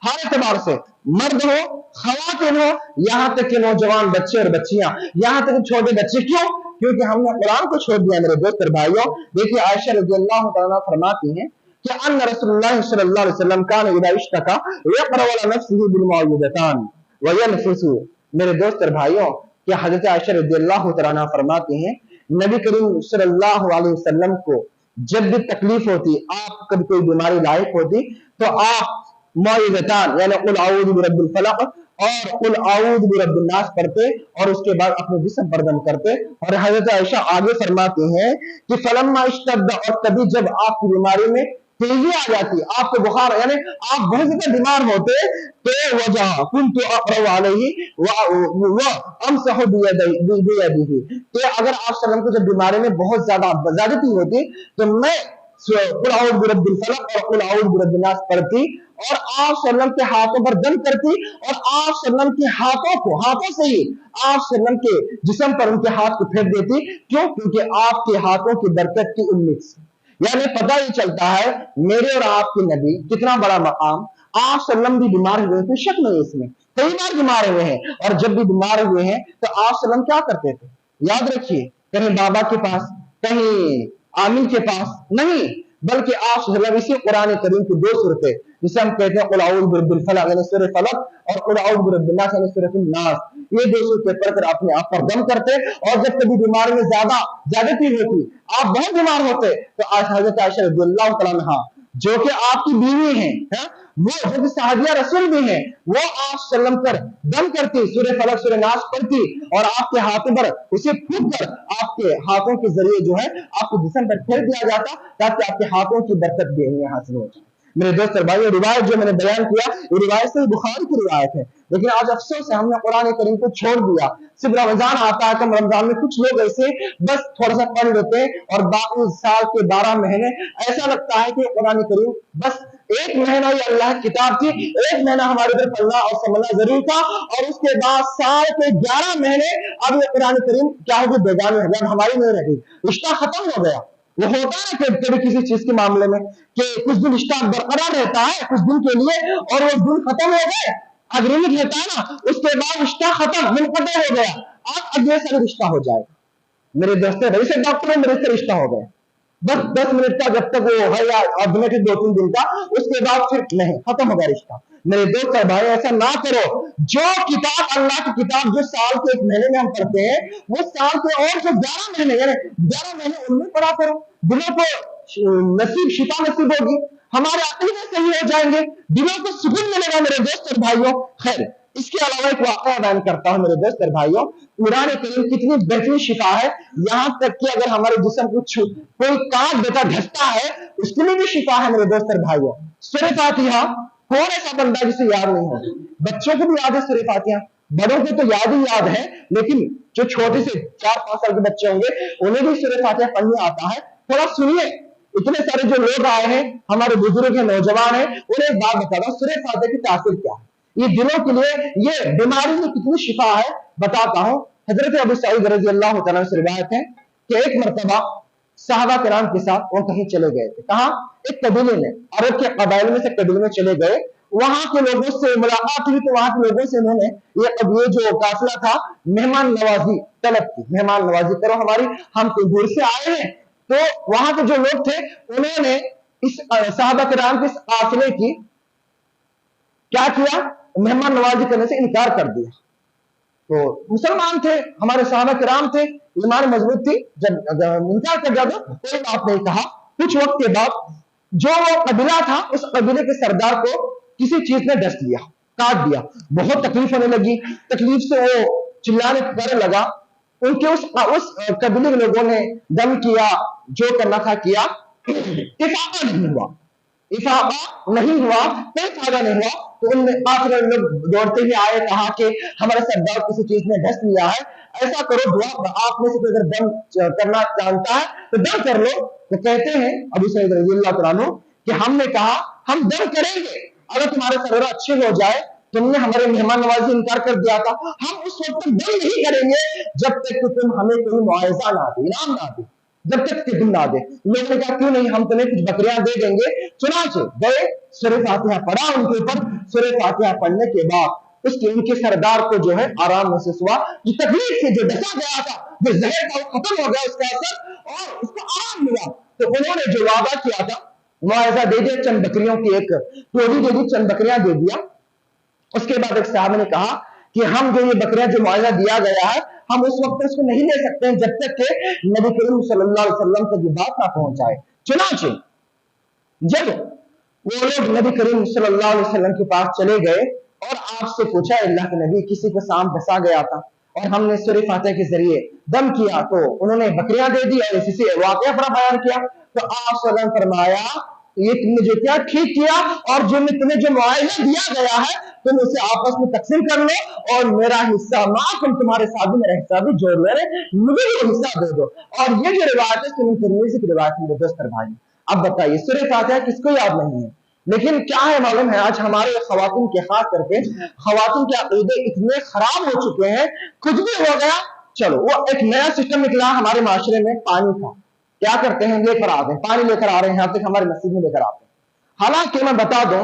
हर एतबार से, मर्द हो, खवातीन हो, यहाँ तक कि नौजवान बच्चे और बच्चियां, यहाँ तक छोटे बच्चे। क्यों? क्योंकि हमने कुरान को छोड़ दिया मेरे दोस्त और भाइयों। देखिए आयशा रज़ियल्लाहु तआला फरमाती हैं कि अन्न रसूलुल्लाह सल्लल्लाहु अलैहि वसल्लम कान इज़ा इश्तका यक़रा अला नफ्सिही बिल मुअव्विज़तान व यनफुसु। मेरे दोस्त और भाइयों, कि हज़रत आयशा रज़ियल्लाहु तआला फरमाती हैं, नबी करीम सल्लल्लाहु अलैहि वसल्लम को जब भी तकलीफ होती, आप कभी कोई बीमारी लायक होती, तो आप मुअव्विज़तान यानी कुल अऊज़ु बिरब्बिल फलक़ और कुल अऊज़ु बिरब्बिन नास पढ़ते और उसके बाद अपने जिस्म पर दम करते। और हज़रत आयशा आगे फरमाती हैं कि फलम्मा इश्तद्दा, और तभी जब आपकी बीमारी में तेजी आ जाती, आपको बुखार यानी आप बहुत ज्यादा बीमार होते, तो वजह कुन्तु अक़रअ अलैहि व अमसहु बियदिही, तो अगर आप सल्लल्लाहु अलैहि वसल्लम को जब बीमारी में बहुत ज्यादा ज्यादती होती तो मैं कुल औज़ बिरब्बिल फलक और कुल औज़ बिरब्बिन नास पढ़ती और आप सल्लम के हाथों पर दम करती और आप सल्लम के हाथों से ही आप सल्लम के जिस्म पर उनके हाथ को फेर देती। क्यों? क्योंकि आपके हाथों की बरकत की उम्मीद से। यानी पता ही चलता है मेरे और आपके नबी कितना बड़ा मकाम। आप सल्लम भी बीमार हुए, कोई शक नहीं इसमें, कई बार बीमार हुए हैं, और जब भी बीमार हुए हैं तो आप सल्लम क्या करते थे? याद रखिए, कहीं बाबा के पास, कहीं आमिर के पास नहीं, बल्कि आप सल्लम इसी कुरान करीम की दो सूरतें जिसे हम कहते हैं कुल औज़ बिरब्बिल फलक यानी सूरह फलक और कुल औज़ बिरब्बिन नास यानी सूरह नास, ये दो सूरतें पढ़कर अपने आप पर दम करते। और जब कभी बीमारी में ज्यादती होती, आप बहुत बीमार होते, तो आज हजरत आयशा रज़ियल्लाहु तआला अन्हा जो कि आपकी बीवी हैं, वो जो कि सहाबिया रसूल भी हैं, वो आप सल्लम पर दम करती, सूरह फलक सूरह नास पढ़ती और आपके हाथों पर उसे फूंक कर आपके हाथों के जरिए जो है आपके जिस्म पर फेर दिया जाता, ताकि आपके हाथों की बरकत भी हासिल हो जाए। मेरे दोस्त और भाई, रिवायत जो मैंने बयान किया, ये रिवायत से बुखारी की रिवायत है, लेकिन आज अफसोस है हमने कुरान करीम को छोड़ दिया। सिर्फ रमजान आता है तो रमजान में कुछ लोग ऐसे बस थोड़ा सा पढ़ लेते हैं और बाकी साल के 12 महीने ऐसा लगता है कि कुरान करीम बस एक महीना ही अल्लाह की किताब थी, एक महीना हमारे इधर पढ़ना और समझना जरूरी था, और उसके बाद साल के 11 महीने अब ये कुरान करीम क्या होगी, बेगानी हो गया, हमारी नहीं रही, रिश्ता खत्म हो गया। वो होता है कि कभी किसी चीज के मामले में कि कुछ दिन रिश्ता बरकरार रहता है कुछ दिन के लिए, और वो दिन खत्म हो गए, अग्रीमेंट रहता है ना, उसके बाद रिश्ता खत्म मुनक़ते हो गया, अब अगले साल रिश्ता हो जाएगा। मेरे दोस्तों, भाई से डॉक्टर मेरे से रिश्ता हो गया, बस 10 मिनट का जब तक वो है या ऑर्डिनेटेड 2-3 दिन का, उसके बाद फिर नहीं, खत्म हो गया रिश्ता। मेरे दोस्त और भाई, ऐसा ना करो। जो किताब अल्लाह की किताब जो साल के 1 महीने में हम पढ़ते हैं, वो साल के और जो 11 महीने यानी 11 महीने उनमें पढ़ा करो। दिलों को नसीब शिफा नसीब होगी, हमारे अक़ीदे सही हो जाएंगे, दिलों को सुकून मिलेगा। मेरे दोस्त और भाइयों, खैर इसके अलावा एक वाक़या बयान करता हूं मेरे दोस्त और भाइयों। कुरान करीम कितनी बेहतरीन शिफा है, यहाँ तक कि अगर हमारे जिस्म को कोई काट देता, धंसता है, उसके लिए भी शिफा है मेरे दोस्त और भाइयों। सूरह फातिहा, कौन ऐसा बंदा जिसे याद नहीं हो? बच्चों को भी याद है सूरह फातिहा, बड़ों को तो याद ही याद है, लेकिन जो छोटे से 4-5 साल के बच्चे होंगे उन्हें भी सूरह फातिहा पढ़ने आता है। थोड़ा सुनिए, इतने सारे जो लोग आए हैं, हमारे बुजुर्ग हैं, नौजवान हैं, उन्हें एक बात बता रहा हूं, सूरह फातिहा की तासीर क्या है, ये दिलों के लिए, ये बीमारी में कितनी शिफा है, बताता हूं। हजरत अबू सईद रज़ियल्लाहु तआला से रिवायत है कि एक मरतबा सहाबा किराम के साथ वो कहीं चले गए थे। कहां? एक कबीले में, अरब के कबाइल में से कबीले में चले गए, वहां के लोगों से मुलाकात हुई, तो वहां के लोगों से उन्होंने ये जो काफिला था, मेहमान नवाजी तलब की, मेहमान नवाजी करो हमारी, हम तो दूर से आए हैं। तो वहां के जो लोग थे उन्होंने इस सहाबा किराम के इस काफिले की क्या किया, मेहमान नवाजी करने से इनकार कर दिया। तो मुसलमान थे, हमारे सहाबा किराम थे, ईमान मजबूत थी, जब इनकार कर दिया तो कोई बात नहीं कहा। कुछ वक्त के बाद जो वो कबीला था, उस कबीले के सरदार को किसी चीज ने डस लिया, काट दिया, बहुत तकलीफ होने लगी, तकलीफ से वो चिल्लाने पुकारने लगा। उनके उस कबीले के लोगों ने दम किया, जो करना था किया, इफाका नहीं हुआ, इफाका नहीं हुआ, कोई फायदा नहीं हुआ। तो उनमें काफिर लोग दौड़ते हुए आए, कहा कि हमारे सरदार किसी चीज ने ढस लिया है, ऐसा करो दुआ, आप में से कोई अगर दम करना जानता है तो दम कर लो। तो कहते हैं अबू सईद रज़ियल्लाहु तआला अन्हु कि हमने कहा हम दम करेंगे अगर तुम्हारे सरदार अच्छे हो जाए, तुमने हमारे मेहमान नवाजी इनकार कर दिया था, हम उस वक्त तक दम नहीं करेंगे जब तक कि तुम हमें कोई मुआवजा ना दे, इनाम ना दे, जब तक कि तुम ना दे। लोगों ने कहा क्यों नहीं, हम तुम्हें कुछ बकरियां दे देंगे। चुनाचे गए, सूरह फातिहा पढ़ा उनके ऊपर। सूरह फातिहा पढ़ने के बाद उसके उनके सरदार को जो है आराम महसूस हुआ, कि तकलीफ से जो डसा गया था, जो जहर था, वो खत्म हो गया उसका असर, और उसको आराम मिला। तो उन्होंने जो वादा किया था, मुआवजा दे दिया, चंद बकरियों की एक टोली दे दी, चंद बकरियां दे दिया। उसके बाद एक साहब ने कहा कि हम जो ये बकरियां जो मुआवजा दिया गया है, हम उस वक्त इसको नहीं ले सकते हैं जब तक कि नबी करीम सल्लल्लाहु अलैहि वसल्लम तक ये बात ना पहुंच जाए। चुनांचे जब वो लोग नबी करीम सल्लल्लाहु अलैहि वसल्लम के पास चले गए और आपसे पूछा, अल्लाह के नबी, किसी को सांप डसा गया था और हमने सूरह फातिहा के जरिए दम किया, तो उन्होंने बकरियां दे दी और इसी से वाकया पूरा बयान किया। तो आप सल्लल्लाहु अलैहि वसल्लम फरमाया, ये तुमने जो क्या ठीक किया, और जो तुम्हें जो मुआवजा दिया गया है तुम उसे आपस में तकसीम कर लो, और मेरा हिस्सा तुम तुम्हारे साथ मेरा हिस्सा भी जोड़ लो, मुझे भी हिस्सा दे दो। और ये जो रिवायत है सुनन तिरमिज़ी की रिवायत है मेरे दोस्त भाई, अब बताइए सूरह फातिहा किसको याद नहीं है? लेकिन क्या है मालूम है, आज हमारे खवातीन के खास करके खवातीन के अकीदे इतने खराब हो चुके हैं, कुछ भी हो गया चलो वो एक नया सिस्टम निकला हमारे माशरे में पानी का, क्या करते हैं लेकर आते हैं, पानी लेकर आ रहे हैं यहाँ तक हमारे मस्जिद में लेकर आते हैं। हालांकि मैं बता दूं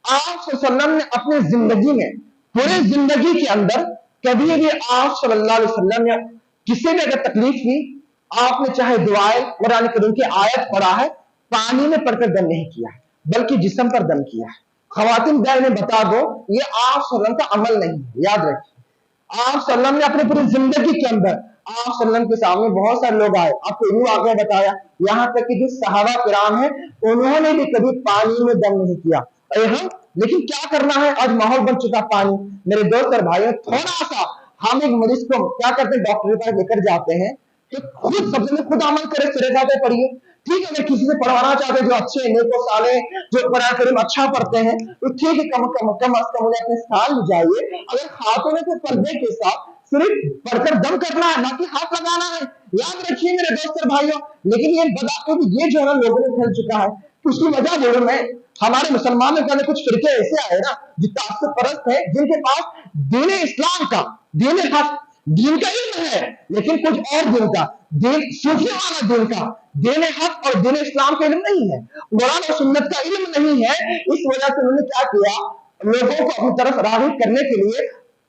आप सल्लल्लाहु अलैहि वसल्लम ने अपनी जिंदगी में पूरी जिंदगी के अंदर कभी भी आप सल्लल्लाहु अलैहि वसल्लम ने किसी भी अगर तकलीफ हुई आपने चाहे दुआएं कुरान करीम की आयत पढ़ा है, पानी में पढ़कर दम नहीं किया है बल्कि जिस्म पर दम किया है। खवातीन भाई ने बता दो ये आप सल्लल्लाहु अलैहि वसल्लम का अमल नहीं है, याद रखिए। आप सल्लल्लाहु अलैहि वसल्लम ने अपनी पूरी जिंदगी के अंदर आप सल्लल्लाहु अलैहि वसल्लम के सामने बहुत सारे लोग आए, आपको यूं आगे बताया, यहाँ तक कि जो सहाबा किराम है उन्होंने भी कभी पानी में दम नहीं किया। अरे हम लेकिन क्या करना है, आज माहौल बन चुका पानी। मेरे दोस्त और भाइयों थोड़ा सा हम एक मरीज को क्या करते हैं डॉक्टर के पास लेकर जाते हैं तो खुद सबसे में खुद अमल करे, सूरह फातिहा पढ़िए। ठीक है, अगर किसी से पढ़वाना चाहते हैं जो अच्छे नेको साले जो कुरान करीम अच्छा पढ़ते हैं तो ठीक है, कम अज कम उन्हें अपने साल में जाइए। अगर हाथों में तो पर्दे के साथ सिर्फ पढ़कर दम करना है ना कि हाथ लगाना है, याद रखिए मेरे दोस्त और भाइयों। लेकिन ये बता ये जो है ना लोगों में फैल चुका है, उसकी वजह बोलूं मैं, हमारे मुसलमानों के अंदर कुछ फिरके ऐसे आए ना जो ताकत परस्त है, जिनके पास दीन इस्लाम का दीन का इल्म है लेकिन कुछ और दिन का दीन सूफी वाला दिन का दीन हक और दीन इस्लाम का इल्म नहीं है, कुरान और सुन्नत का इल्म नहीं है। इस वजह से उन्होंने क्या किया, लोगों को अपनी तरफ राग़िब करने के लिए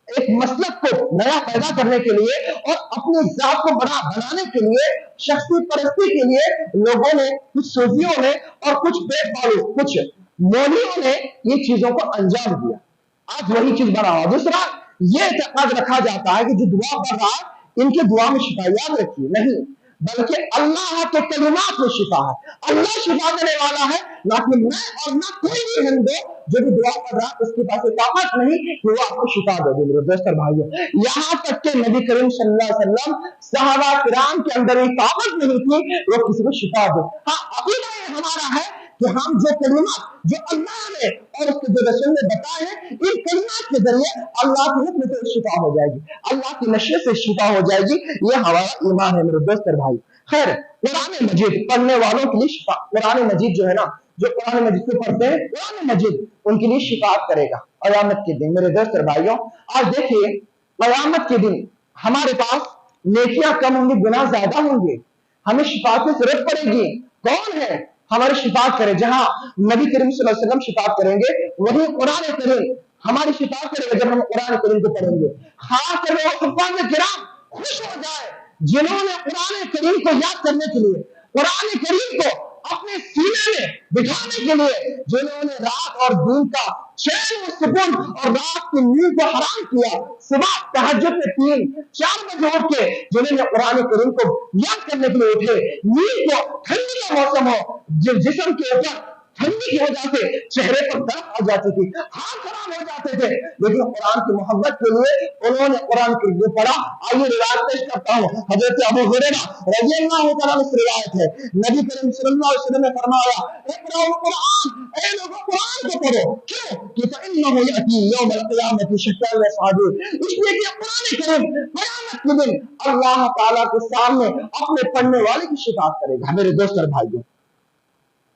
एक मसलक को नया पैदा करने के लिए और अपनी जात को बड़ा बनाने के लिए शख्सी परस्ती के लिए लोगों ने कुछ सूफियों ने और कुछ बेबालू कुछ मौलवियों ने ये चीजों को अंजाम दिया। आज वही चीज बना हुआ। दूसरा ये एतकाद रखा जाता है कि जो दुआ पढ़ रहा है इनके दुआ में शिफा, याद रखिए नहीं बल्कि अल्लाह के कलिमात में शिफा है, अल्लाह शिफा देने वाला है, ना कि मैं और ना कोई भी हिंदू जो भी दुआ कर रहा है उसके पास ताकत नहीं कि वो आपको शिफा दे दे। मेरे दोस्त और भाइयों यहाँ तक के नबी करीम सल्लल्लाहु अलैहि वसल्लम सहाबा किराम के अंदर ये ताकत नहीं थी वो किसी को शिफा दे। हाँ अकीदा हमारा है कि हम जो कलिमात जो अल्लाह ने और उसके जो रसूल ने बताए हैं इन कलिमात के जरिए अल्लाह के हुक्म से शिफा हो जाएगी, अल्लाह की नशे से शिफा हो जाएगी। ये हमारा ईमान है मेरे दोस्त और भाई। खैर कुरान मजीद पढ़ने वालों के लिए शिफा, कुरान मजीद जो है ना जो कुरान मजीद को पढ़ते हैं कुरान मजीद उनके लिए शिफात करेगा क़यामत के दिन। मेरे दोस्त और भाइयों आज देखिए क़यामत के दिन हमारे पास नेकियां कम होंगी, गुनाह ज्यादा होंगे, हमें शिफात की जरूरत पड़ेगी। कौन है हमारी शिफात करे? जहां नबी करीम सल्लल्लाहु अलैहि वसल्लम शिफात करेंगे वही कुरान करीम हमारी शिफात करेगा जब हम कुरान करीम को पढ़ेंगे। खास कर हुफ़ाज़ किराम खुश हो जाए जिन्होंने कुरान करीम को याद करने के लिए कुरान करीम को अपने सीने में बिठाने के लिए जिन्होंने रात और दिन का चैन और सुकून और रात की नींद को हराम किया, सुबह तहज्जुद में 3-4 बजे उठ के जिन्होंने कुरान करीम को याद करने के लिए उठे, नींद को ठंडी का मौसम हो जिस्म के ऊपर ठंडी की वजह से चेहरे पर बर्फ आ जाती थी, हाथ खराब हो जाते थे, लेकिन कुरान की मोहब्बत के लिए उन्होंने कुरान के लिए पढ़ा। आइए रिवायत पेश करता हूँ, हजरत अबू हुरैरा रज़ियल्लाहु तआला अन्हु से रिवायत है, नबी करीम सल्लल्लाहु अलैहि वसल्लम ने फरमाया इक़राउल कुरान, ऐ लोगों कुरान को पढ़ो। क्यों? कि फइन्नहु याती यौमल क़ियामति शफ़ीअन लिअस्हाबी, इसलिए कि कुरान करीम क़यामत के दिन अल्लाह ताला के सामने अपने पढ़ने वाले की शिफाअत करेगा। मेरे दोस्त और भाइयों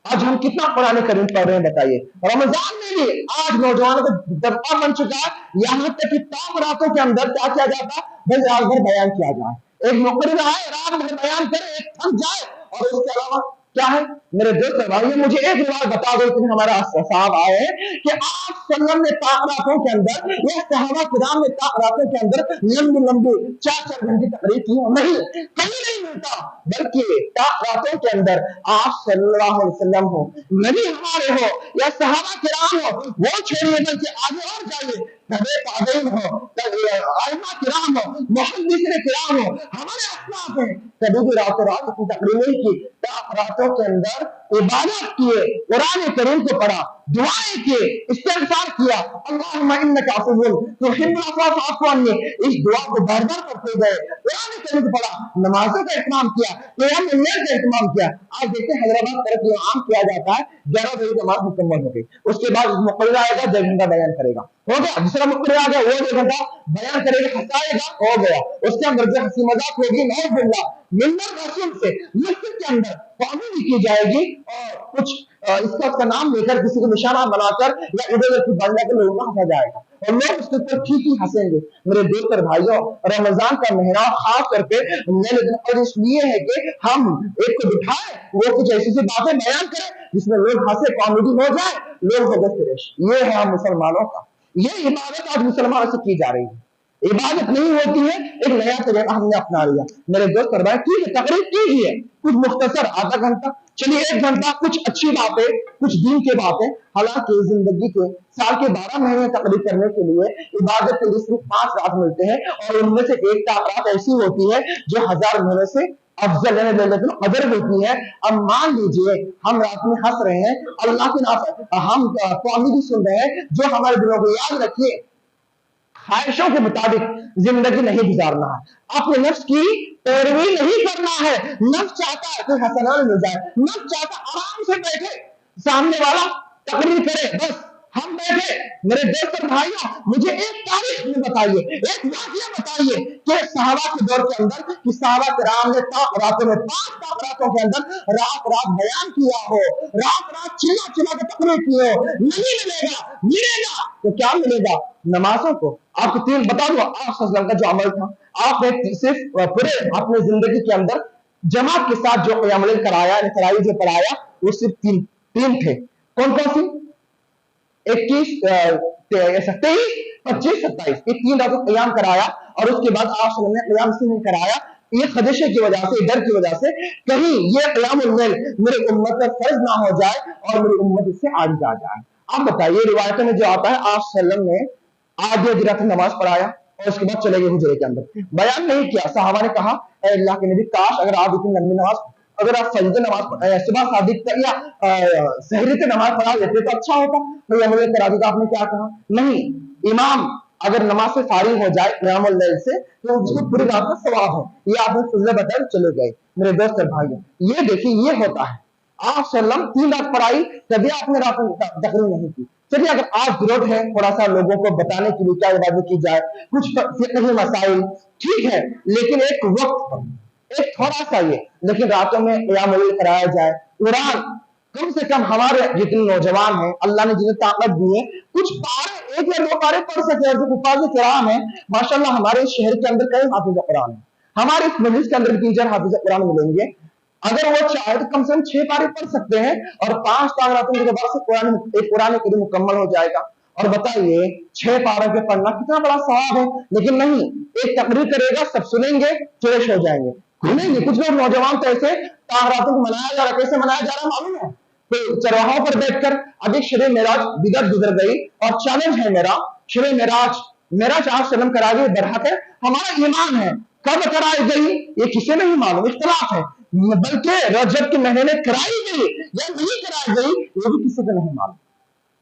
आज हम कितना कुरान करीम पढ़ रहे हैं बताइए। रमजान में भी आज नौजवानों को दबका बन चुका है, यहाँ तक कि तामरातों के अंदर क्या किया जाता है, बस रात भर बयान किया जाए, एक मुक़र्रिर आए रात भर बयान करे, एक थक जाए और उसके अलावा क्या है। मेरे दोस्त भाइयों मुझे एक रिवाज बता दो कि हमारा साहब आए हैं कि आप सल्लम ने ताकरातों के अंदर या सहाबा किराम ने ताकरातों के अंदर लंबी लंबी 4-4 घंटे तकरीर की हो, नहीं कहीं नहीं मिलता, बल्कि ताकरातों के अंदर आप सल्लल्लाहु अलैहि वसल्लम हो, नबी हमारे हो या सहाबा किराम हो, वो छोड़िए बल्कि आगे और जाइए तबे ताबईन हो, आइमा किराम हो, मुहद्दिसीन किराम हो, हमारे असलाफ हैं, कभी भी रातों रात अपनी तकरीर नहीं की, ताकरातों के अंदर इबादत किए, कुरान करीम को पढ़ा। दुआएं किए, इस्तिग़फ़ार किया, अल्लाहुम्मा इन्नका अफ़ुव्वुन तुहिब्बुल अफ़्वा फ़अफ़ु अन्नी, इस दुआ को बार बार करते गए, कुरान करीम पढ़ा, नमाजों का इत्माम किया, क़ियाम का इत्माम किया। आज देखते हैं हैदराबाद तरफ ये आम किया जाता है, 11 बजे नमाज मुकम्मल हो गई, उसके बाद मुक़र्रर आएगा 1 घंटा बयान करेगा, हो गया। दूसरा मुक़र्रर आ गया, वो 1 घंटा बयान करेगा, हंसाएगा, हो गया। उसके अंदर जो हंसी मजाक होगी, नौजुबिल्लाह, मिंबर रसूल से मस्जिद के अंदर कॉमेडी की जाएगी और कुछ इसका नाम लेकर किसी को निशाना बनाकर या इधर उधर की बात कर लोगों को हंसा जाएगा और लोग उसके ऊपर ठीक ही हंसेंगे। मेरे दोस्त और भाइयों, रमजान का महीना खास करके मैंने दिन इसलिए है कि हम एक को बिठाए, वो कुछ ऐसी सी बातें बयान करें जिसमें लोग हंसे, कॉमेडी हो जाए, लोग हंस। ये है हम मुसलमानों का, ये इबादत आज मुसलमानों से की जा रही है। इबादत नहीं होती है, एक नया तरीका हमने अपना लिया। मेरे दोस्त और भाई, ठीक है, तकरीर कीजिए, कुछ मुख्तसर आधा घंटा, चलिए 1 घंटा, कुछ अच्छी बातें, कुछ दीन की बातें। हालांकि जिंदगी के साल के 12 महीने तकरीर करने के लिए इबादत के लिए सिर्फ 5 रात मिलते हैं और उनमें से एक रात ऐसी होती है जो 1000 महीने से अफजल अदर होती है। अब मान लीजिए हम रात में हंस रहे हैं, अल्लाह के नाम हम कॉमेडी सुन रहे हैं, जो हमारे दिलों को याद रखिए, ख्वाहिशों के मुताबिक जिंदगी नहीं गुजारना है, अपने नफ्स की पैरवी नहीं करना है। नफ्स चाहता है कोई हसनान मिल जाए, नफ्स चाहता आराम से बैठे, सामने वाला तकरीर करे, बस हम बैठे। मेरे दोस्त और भाइयों, मुझे एक तारीख में बताइए, एक वाक़या बताइए कि सहाबा के दौर के अंदर कि सहाबा किराम ने रातों में 5 रातों के अंदर रात रात बयान किया हो, रात रात चिल्ला चिल्ला के तकरीर की हो। नहीं मिलेगा, मिलेगा तो क्या मिलेगा? नमाजों को आपको 3 बता दो, आप का जो अमल था, आपने सिर्फ पूरे अपने जिंदगी के अंदर जमात के साथ जो अमल कराया, जो पढ़ाया, वो सिर्फ तीन थे। कौन कौन सी? 21, 23, 25, 27, ये 3 रातों क़याम कराया और उसके बाद आप ने क़याम से नहीं कराया। ये खदशे की वजह से, डर की वजह से कहीं ये क़यामुल लैल मेरे उम्मत पर फर्ज ना हो जाए और मेरी उम्मत इससे आगे आ जाए। आप बताइए, रिवायतों में जो आता है, आप सल्लम ने आधी रात नमाज पढ़ाया और उसके बाद चले गए हुजरे के अंदर, बयान नहीं किया। सहाबा ने कहा, अल्लाह के नबी, काश अगर आप इतनी लंबी नमाज, अगर आप फजर नमाज सुबह सादिक या सहरी की नमाज पढ़ा लेते तो अच्छा होता, तो अमल करा देता। आपने क्या कहा? नहीं, इमाम अगर नमाज से फारिग हो जाए क़यामुल लैल से तो उसको पूरी रात का सवाब है। ये आपने फजल बताया, चले गए। मेरे दोस्त और भाइयों, ये देखिए, ये होता है। आप सल्लम 3 रात पढ़ाई, कभी आपने रात में तकरीर नहीं की। चलिए, अगर आप जरूरत है थोड़ा सा लोगों को बताने के लिए क्या इबादत की जाए, कुछ फिक्र मसाइल, ठीक है, लेकिन एक वक्त पर, एक थोड़ा सा ये, लेकिन रातों में क़यामुल लैल कराया जाए। कुरान कम से कम हमारे जितने नौजवान हैं, अल्लाह ने जिन्हें ताकत दी है, कुछ पारे, 1 या 2 पारे पढ़ सके। जो हुफ़ाज़ किराम है माशाअल्लाह, हमारे शहर के अंदर कई हाफिज़ कुरान है, हमारे इस मजलिस के अंदर 3-4 हाफिज़ कुरान मिलेंगे। अगर वो चाहे तो कम से कम 6 पारे पढ़ सकते हैं और 5 तारातों के बाद से कुरान करीम मुकम्मल हो जाएगा। और बताइए, 6 पारों के पढ़ना कितना बड़ा सवाब है। लेकिन नहीं, एक तकरीर करेगा, सब सुनेंगे, फ्रेश हो जाएंगे, घूमेंगे। कुछ लोग नौजवान तो ऐसे तारातों को मनाया जा रहा है, कैसे मनाया जा रहा है मालूम है? तो चरवाहों पर बैठकर, अभी शब मेराज बिदअत गुजर गई और चैलेंज है मेरा, शब मेराज आप सल्लम करा गए, बरहक है, हमारा ईमान है। कब कराई गई ये किसी नहीं मालूम, इख्तिलाफ है, बल्कि रजब के महीने में कराई गई या नहीं कराई गई ये भी किसी को नहीं मालूम।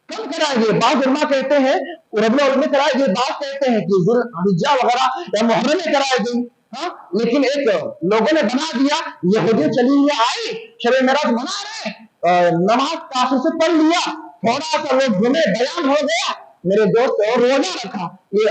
कब कराई गई? बाद उलमा कहते हैं, रबीउल में कराई गई, बात कहते हैं कि ज़ुल्हिज्जा वगैरह या मुहर्रम में कराई गई। हाँ, लेकिन एक लोगों ने बना दिया, यहूदी चली हुई आई, शब मेराज मना रहे, नमाज काफी से पढ़ लिया, थोड़ा सा लोग घूमे, बयान हो गया। मेरे दोस्त, और रोजा रखा, ये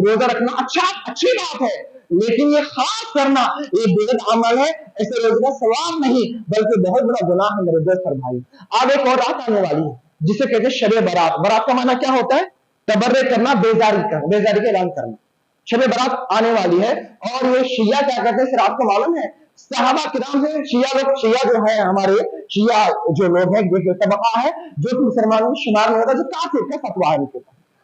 रोजा रखना अच्छी बात है, लेकिन ये खास करना ये बेहद अमल है, ऐसे रोजे का सवाब नहीं बल्कि बहुत बड़ा गुनाह है। मेरे दोस्त और भाई, अब एक और रात आने वाली है जिसे कहते हैं शब बारात। बारात का माना क्या होता है? तबर्रे करना, बेजारी का ऐलान करना। शब बारात आने वाली है और ये शिया क्या कहते हैं इस रात को मालूम है? सहाबा किराम से शिया जो है, हमारे शिया जो लोग हैं, जो तबका है जो मुसलमानों में शुमार नहीं होता, जो काफिर का फतवा है उनके,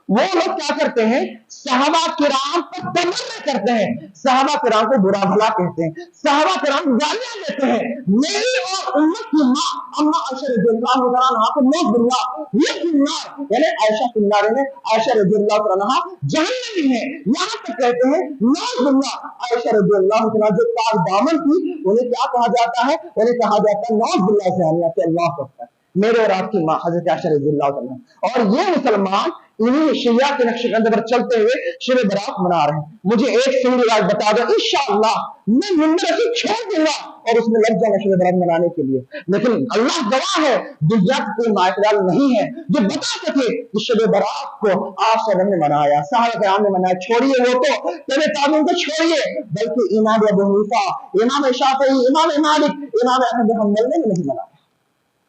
वो लोग क्या करते हैं? सहाबा किराम पर तमन्ना करते हैं, सहाबा किराम को बुरा भला कहते हैं, सहाबा किराम गालियां देते हैं। मेरी और उम्मत की मां अम्मा आयशा रज़ियल्लाहु अन्हा को नौजुबिल्लाह, ये फिन्नार, यानी आयशा फिन्नार है, आयशा रज़ियल्लाहु अन्हा जहन्नमी है। यहां तक कहते हैं नौजुबिल्लाह, आयशा रज़ियल्लाहु अन्हा जो पाक दामन थी, उन्हें क्या कहा जाता है? उन्हें कहा जाता है नौजुबिल्लाह से, अल्लाह के अल्लाह करता है। میرے اور آپ کی माँ हजरत आयशा रज़ियल्लाहु अन्हा, और ये मुसलमान इन्हीं शरिया के नक्शे पर चलते हुए शब बरात मना रहे हैं। मुझे एक सही रिवायत बता दो, इंशाअल्लाह मैं मिंबर से छोड़ दूंगा और उसमें लग जाऊंगा शब बरात मनाने के लिए। लेकिन अल्लाह गवाह है, दुनिया का कोई माइकलाल नहीं है जो बता सके कि शब बरात को आप सब ने मनाया, साहब कराम ने मनाया। छोड़िए वो तो तबे ताबीन को छोड़िए, बल्कि इमाम अबू हनीफा, इमाम शाफई, इमाम मालिक, इमाम अहमद बिन हंबल ने नहीं मनाया।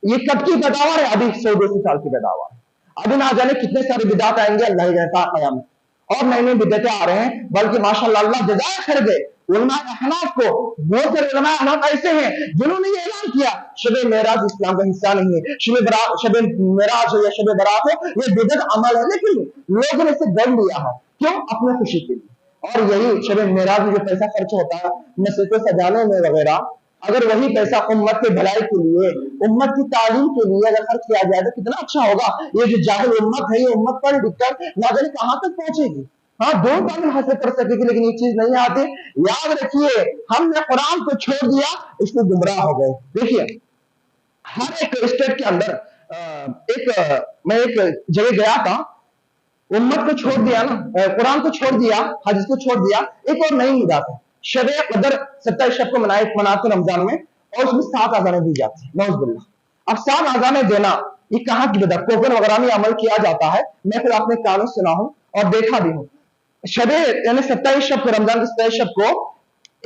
ये कब की पैदावार है? अभी 100-200 साल की पैदावार है। अभी ना जाने कितने सारे बिदात आएंगे अल्लाह ही जानता क़याम में, और नए नए बिदतें आ रहे हैं। बल्कि माशाअल्लाह अल्लाह जज़ाए खैर दे उलमा अहनाफ को। बहुत सारे उलमा अहनाफ ऐसे हैं जिन्होंने ये ऐलान किया शब मेराज इस्लाम का हिस्सा नहीं है, शब मेराज हो या शब बरात हो ये बिदत अमल है, लेकिन लोगों ने इसे गढ़ लिया है। क्यों? अपने खुशी के लिए। और यही शब मेराज में जो पैसा खर्च होता है मस्जिद को सजाने में वगैरह, अगर वही पैसा उम्मत के भलाई के लिए, उम्मत की तालीम के लिए अगर खर्च किया जाए तो कितना अच्छा होगा। ये जो जाहिल उम्मत है, ये उम्मत पढ़ लिख कर ना जाने कहां तक पहुंचेगी। हाँ, दो तालीम हासिल कर सकेगी, लेकिन ये चीज नहीं आती। याद रखिए, हमने कुरान को छोड़ दिया, इसमें गुमराह हो गए। देखिए, हर एक स्टेट के अंदर मैं एक जगह गया था, उम्मत को छोड़ दिया ना, कुरान को छोड़ दिया, हदीस को छोड़ दिया, एक और नई बिदात है। शब कदर 27 शब को मनाते रमजान में, और उसमें 7 अज़ानें दी जाती है। नौज़ुबिल्लाह। अब 7 अज़ानें देना ये कहाँ की बिदात? कोकन वगैरह में अमल किया जाता है, मैं फिर आपने कानों सुना हूं और देखा भी हूं। शब यानी 27 शब को, रमजान के 27 शब को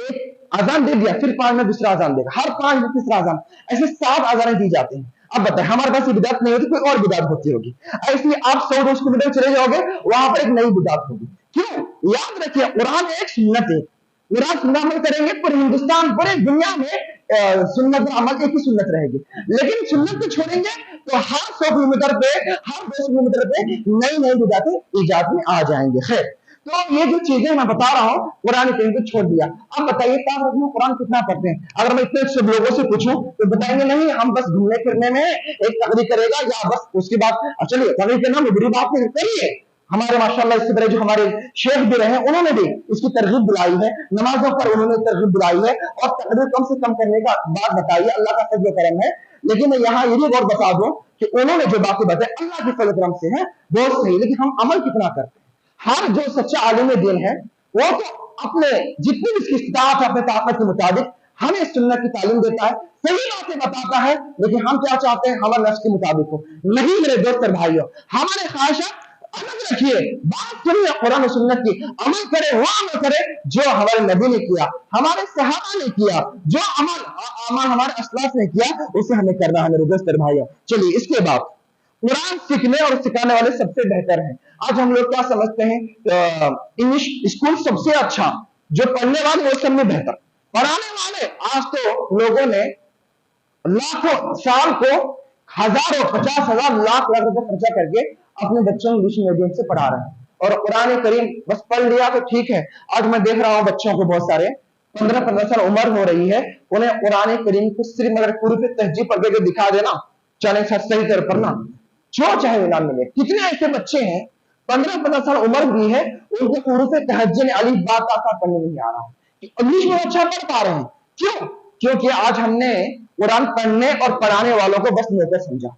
एक अजान दे दिया, फिर 5 में दूसरा अजान देगा, हर 5 में तीसरा अजान, ऐसे 7 अजानें दी जाती हैं। अब बताएं, हमारे पास ये बिदात नहीं होती, कोई और बिदात होती होगी। ऐसे आप 100-200 किलोमीटर चले जाओगे, वहां पर एक नई बिदात होगी। क्यों? याद रखिए, कुरान एक सुन्नत है। कुरान सुन्नत अमल करेंगे, पूरे हिंदुस्तान, पूरे दुनिया में सुन्नत अमल एक ही सुन्नत रहेगी। लेकिन सुन्नत को छोड़ेंगे तो हर 100 किलोमीटर पे, हर 200 किलोमीटर पे नई नई बिदातें ईजाद में आ जाएंगे। खैर, तो ये जो चीजें मैं बता रहा हूँ, कुरान करीम को छोड़ दिया। अब बताइए, कुरान कितना पढ़ते हैं? अगर मैं इतने सब लोगों से पूछूं तो बताएंगे नहीं, हम बस घूमने फिरने में एक तकरीर करेगा या बस उसके बाद चलिए तकरीर करना बुरी बात नहीं करिए। हमारे माशाल्लाह इससे पहले जो हमारे शेख भी रहे, उन्होंने भी इसकी तरगीब दिलाई है, नमाजों पर उन्होंने तरगीब दिलाई है, और तकरीर कम से कम करने का बात बताइए, अल्लाह का फजल करम है। लेकिन मैं यहाँ ये भी और बता दूं कि उन्होंने जो बातें बताई अल्लाह के फजल करम से है, बहुत सही, लेकिन हम अमल कितना करते हैं? हर जो सच्चा आलिम दीन है वो तो अपने जितनी भी इसकी इस्तिताअत है, अपने ताकत के मुताबिक हमें सुन्नत की तालीम देता है, सही बातें बताता है। लेकिन हम क्या चाहते हैं? हमारे नफ्स के मुताबिक हो। नहीं मेरे दोस्त और भाइयों, हमारे ख्वाहिशात अलग रखिए, बात सुनिए कुरान और सुन्नत की, अमल करे, वो अमल करे जो हमारे नबी ने किया, हमारे सहाबा ने किया, जो अमल हमारे अस्लाफ ने किया, उसे हमें करना है मेरे दोस्त और भाइयों। चलिए, इसके बाद कुरान सीखने और सिखाने वाले सबसे बेहतर हैं। आज हम लोग क्या समझते हैं? इंग्लिश स्कूल सबसे अच्छा, जो पढ़ने वाले वो सब में बेहतर, पढ़ाने वाले आज तो लोगों ने लाखों, साल को हजारों, 50,000, लाख रुपए खर्चा करके अपने बच्चों को इंग्लिश मीडियम से पढ़ा रहे हैं। और कुरान करीम बस पढ़ लिया तो ठीक है। आज मैं देख रहा हूं बच्चों को, बहुत सारे 15-15 साल उम्र हो रही है, उन्हें कुरान करीम को सिर्फ अगर पूरी पे तहजीब पढ़ के दिखा देना, चले सही तरह पढ़ना, जो चाहे इनाम मिले। कितने ऐसे बच्चे हैं 15-15 साल उम्र भी है, उनको हुरूफ तहज्जुद अलीफ बा ता सा पढ़ने नहीं आ रहा, इंग्लिश में अच्छा पढ़ पा रहे हैं। क्यों? क्योंकि आज हमने कुरान पढ़ने और पढ़ाने वालों को बस नौकर समझा।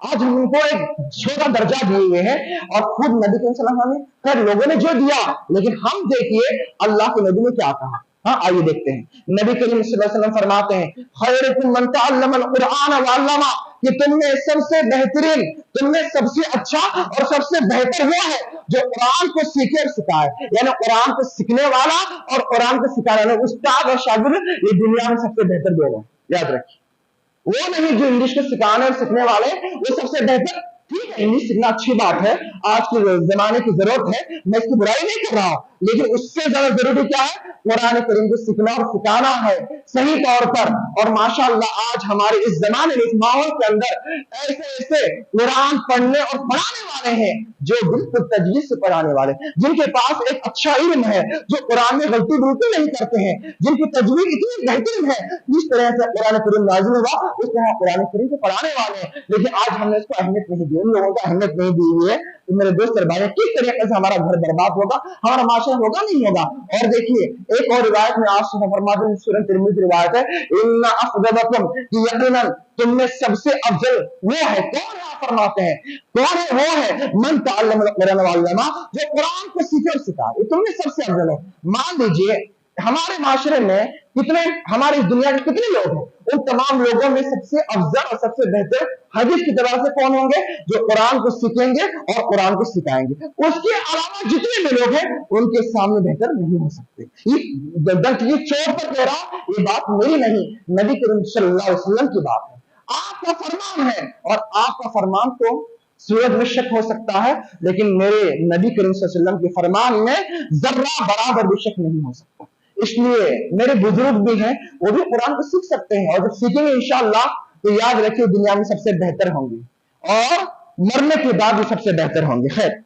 आज हम उनको एक छोटा दर्जा दिए हुए हैं, और खुद नबी के सल्लल्लाहु अलैहि वसल्लम ने लोगों ने जो दिया, लेकिन हम देखिए अल्लाह के नबी ने क्या कहा। हाँ, आइए देखते हैं। नबी करीम सल्लल्लाहु अलैहि वसल्लम फरमाते हैं, खैरुकुम मन तअल्लमल कुरान व अल्लमा, कि तुमने सबसे बेहतरीन, तुमने सबसे अच्छा और सबसे बेहतर वो है जो कुरान को सीखे और सिखाए। यानी कुरान को सीखने वाला और कुरान को सिखाने वाला, उस्ताद और शागिर्द, ये दुनिया में सबसे बेहतर लोग हैं। याद रखिए, वो नहीं जो इंग्लिश को सिखाने और सीखने वाले, वो सबसे बेहतर। ठीक है, इंग्लिश सीखना अच्छी बात है, आज के जमाने की जरूरत है, मैं इसकी बुराई नहीं कर रहा हूं, लेकिन उससे ज्यादा जरूरी क्या है? कुरान करीम को सीखना और सिखाना है सही तौर पर। और माशाअल्लाह आज हमारे इस जमाने में, इस माहौल के अंदर ऐसे ऐसे कुरान पढ़ने और पढ़ाने वाले हैं जो बिल्कुल तजवीज से पढ़ाने वाले, जिनके पास एक अच्छा इल्म है, जो कुरान में गलती बिल्कुल नहीं करते हैं, जिनकी तजवीज इतनी बेहतरीन है, जिस तरह से कुरान करीम नाज़िल हुआ उस तरह कुरान करीम को पढ़ाने वाले हैं। लेकिन आज हमने इसको अहमियत नहीं दी, उन लोगों को अहमियत नहीं दी हुई है। तो मेरे दोस्त और भाई किस तरीके से हमारा घर बर्बाद होगा, हमारा माशरा होगा नहीं होगा। और देखिए एक और रिवायत में आप फरमाते हैं, सूरह तिरमिज़ी रिवायत है, इन्ना अफदलकुम, कि यकीनन तुम में सबसे अफजल वो है, कौन है, आप फरमाते हैं कौन है, वो है मन तअल्लमल कुरान व अल्लमा, जो कुरान को सीखे और सिखाए, ये तुम में सबसे अफजल है। मान लीजिए हमारे माशरे में कितने, हमारी इस दुनिया के कितने लोग हैं, उन तमाम लोगों में सबसे अफजल और सबसे बेहतर हदीस की तरह से कौन होंगे, जो कुरान को सीखेंगे और कुरान को सिखाएंगे। उसके अलावा जितने भी लोग हैं उनके सामने बेहतर नहीं हो सकते। ये चोट पर कह रहा हूं, ये बात मेरी नहीं, नबी करीम सल्लल्लाहु अलैहि वसल्लम की बात है, आपका फरमान है। और आपका फरमान तो सूरज में शक हो सकता है, लेकिन मेरे नबी करीम सल्लल्लाहु अलैहि वसल्लम के फरमान में जर्रा बराबर भी शक नहीं हो सकता। इसलिए मेरे बुजुर्ग भी हैं, वो भी कुरान को सीख सकते हैं, और जब सीखेंगे इंशाअल्लाह तो याद रखिए दुनिया में सबसे बेहतर होंगे और मरने के बाद भी सबसे बेहतर होंगे। खैर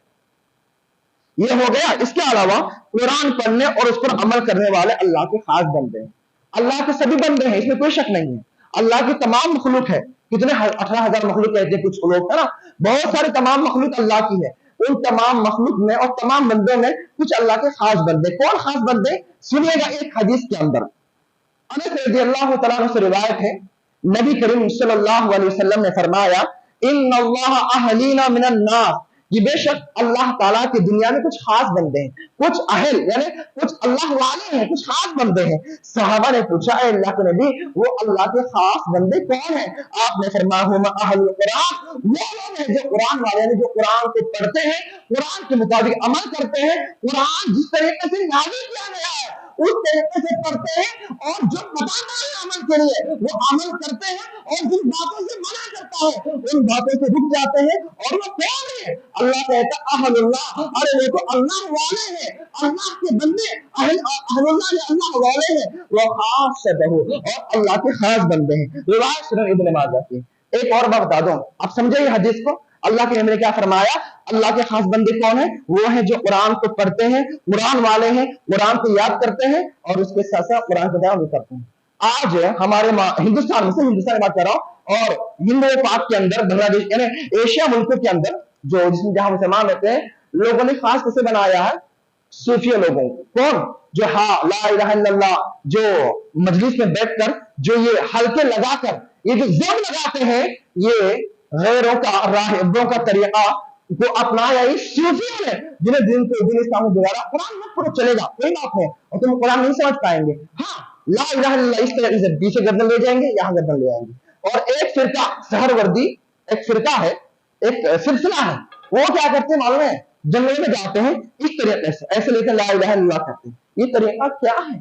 ये हो गया। इसके अलावा कुरान पढ़ने और उस पर अमल करने वाले अल्लाह के खास बंदे हैं, अल्लाह के सभी बंदे हैं, इसमें कोई शक नहीं है। अल्लाह की तमाम मखलूक है, कितने 18,000 मखलूक कहते हैं कुछ लोग, है ना, बहुत सारे तमाम मखलूक अल्लाह की है। उन तमाम मखलूक में और तमाम बंदों में कुछ अल्लाह के खास बंदे, कौन खास बंदे, सुनिएगा एक हदीस के अंदर। अनस रज़ियल्लाहु तआला अन्हु से रिवायत है, नबी करीम सल्लल्लाहु अलैहि वसल्लम ने फरमाया, इन्नल्लाह अहलीना मिनन नास, कि बेशक अल्लाह ताला की दुनिया में कुछ खास बंदे हैं, कुछ अहल यानी कुछ अल्लाह वाले हैं, कुछ खास बंदे हैं। सहाबा ने पूछा, अल्लाह के नबी वो अल्लाह के खास बंदे कौन हैं? आपने फरमाया, हुम अहलुल कुरान, वो लोग हैं जो कुरान वाले हैं, जो कुरान को पढ़ते हैं, कुरान के मुताबिक अमल करते हैं, कुरान जिस तरीके से नाज़िल किया गया है उस तरीके से पढ़ते हैं, और जो बताता है अमल के लिए वो अमल करते हैं, और जिन बातों से मना करता है उन बातों से रुक जाते हैं। और वो कौन है? अल्लाह कहता है अहलुल्लाह, अरे वो तो अल्लाह वाले हैं, अल्लाह के बंदे, अहलुल्लाह ने अल्लाह वाले हैं, वो खासतहु, और अल्लाह के खास बंदे हैं। रिवायत सुनन इब्न माजा की। एक और बात बता दूं, आप समझे हदीस को, अल्लाह के नबी ने क्या फरमाया, अल्लाह के खास बंदे कौन है? वो है जो कुरान को पढ़ते हैं, कुरान वाले हैं, कुरान को याद करते हैं और उसके साथ साथ कुरान को बयान भी करते हैं। आज हमारे हिंदुस्तान में से, हिंदुस्तान की बात कर रहा हूं, और हिंदू पाक के अंदर, बांग्लादेश यानी एशिया मुल्कों के अंदर जो जिसमें जहां मुसलमान रहते हैं, लोगों ने खास कैसे बनाया है, सूफिया लोगों को, कौन जो ला इलाहा इल्लल्लाह, जो मजलिस में बैठकर जो ये हल्के लगाकर ये जो जोर लगाते हैं, ये गैरों का, राहिबों का तरीका को अपनाया इस सूफियों ने, जिन्हें दिन इस्लाम में दोबारा कुरान मत पढ़ो चलेगा, कोई बात नहीं, और तुम कुरान नहीं समझ पाएंगे। हाँ, ला इलाहा इल्लल्लाह इस तरह से पीछे गर्दन ले जाएंगे, यहाँ गर्दन ले आएंगे। और एक फिरका सहरवर्दी, एक फिरका है, एक सिलसिला है, वो क्या करते हैं मालूम है, जंगल में जाते हैं इस तरीके से, ऐसे लेकर ला इलाहा इल्लल्लाह करते हैं। ये तरीका क्या है,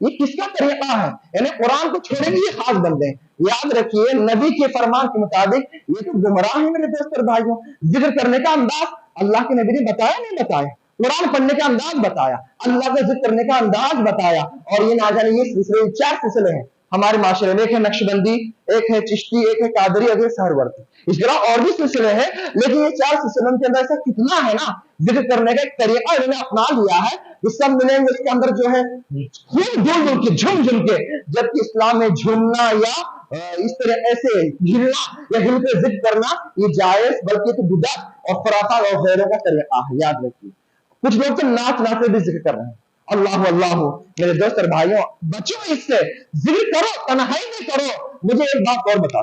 ये किसका तरीका है? यानी कुरान को छोड़ेंगे ये खास बंदे। याद रखिए नबी के फरमान के मुताबिक ये तो गुमराह है मेरे दोस्त और भाइयों। जिक्र करने का अंदाज अल्लाह के नबी ने बताया नहीं बताया, कुरान पढ़ने का अंदाज बताया, अल्लाह का जिक्र करने का अंदाज बताया, और ये ना जाने ये सिलसिले, 4 सिलसिले हैं हमारे माशरे में, एक है नक्शबंदी, एक है चिश्ती, एक है कादरी, एक है सहरवर्दी, इस तरह और भी सिलसिले हैं। लेकिन ये 4 सिलसिलों के अंदर ऐसा कितना है ना, जिक्र करने का एक तरीका इन्होंने अपना लिया है, सब मिलेंगे उसके अंदर जो है झूम झूम के, जबकि इस्लाम में झूमना या इस तरह ऐसे हिलना या हिल के जिक्र करना ये जायज, बल्कि तो बिदअत और खुराफात और गैरों का तरीका है। याद रखिए कुछ लोग तो नाच नाच भी जिक्र कर रहे हैं। अल्लाह अल्लाह, मेरे दोस्त और भाइयों बचो इससे, जिक्र करो, तन्हाई में करो। मुझे एक बात और बता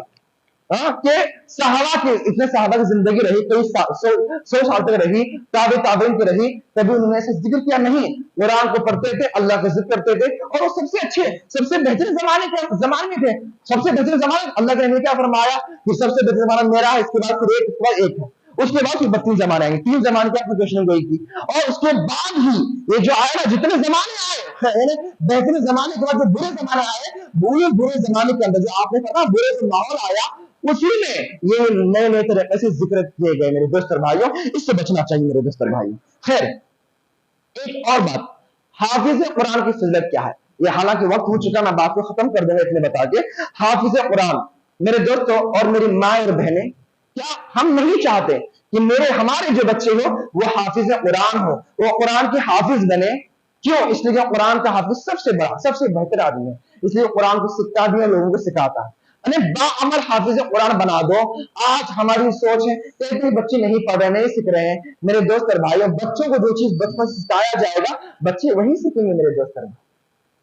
कि सहाबा की, इतने सहाबा की जिंदगी रही, कई 100 साल तक रही, ताबीन की रही, कभी उन्होंने ऐसे जिक्र किया नहीं। कुरान को पढ़ते थे, अल्लाह का जिक्र करते थे, और वो सबसे अच्छे, सबसे बेहतरीन जमाने में थे। सबसे बेहतरीन जमाना अल्लाह के नबी ने क्या फरमाया कि सबसे बेहतरीन जमाना मेरा है, इसके बाद फिर एक है, उसके बाद फिर 32 जमाने आएंगे, 3 जमाने की आपने क्वेश्चन गोई की, और उसके बाद ही ये जो आए ना, जितने जमाने आए, बेहतरीन जमाने के बाद जो बुरे जमाने आए, बुरे जमाने के अंदर जो आपने पता बुरे से माहौल आया, उसी में ये नए नए तरीके से जिक्र किए गए। मेरे दोस्त और भाइयों इससे बचना चाहिए मेरे दोस्त और भाइयों। खैर एक और बात, हाफिज कुरान की फजीलत क्या है, ये हालांकि वक्त हो चुका, मैं बात को खत्म कर दूंगा इतने बता के। हाफिज कुरान मेरे दोस्तों और मेरी माँ और बहनें, क्या हम नहीं चाहते कि हमारे जो बच्चे हो वो हाफिज कुरान हो, वो कुरान के हाफिज बने? क्यों? इसलिए कुरान का हाफिज सबसे बड़ा, सबसे बेहतर आदमी है, इसलिए कुरान को सीखता भी है, लोगों को सिखाता है। बाअमल हाफिज कुरान बना दो। आज हमारी सोच है कि बच्चे नहीं पढ़ रहे, नहीं सीख रहे हैं। मेरे दोस्त और भाइयों, बच्चों को जो चीज बचपन से सिखाया जाएगा बच्चे वही सीखेंगे। मेरे दोस्त और भाई,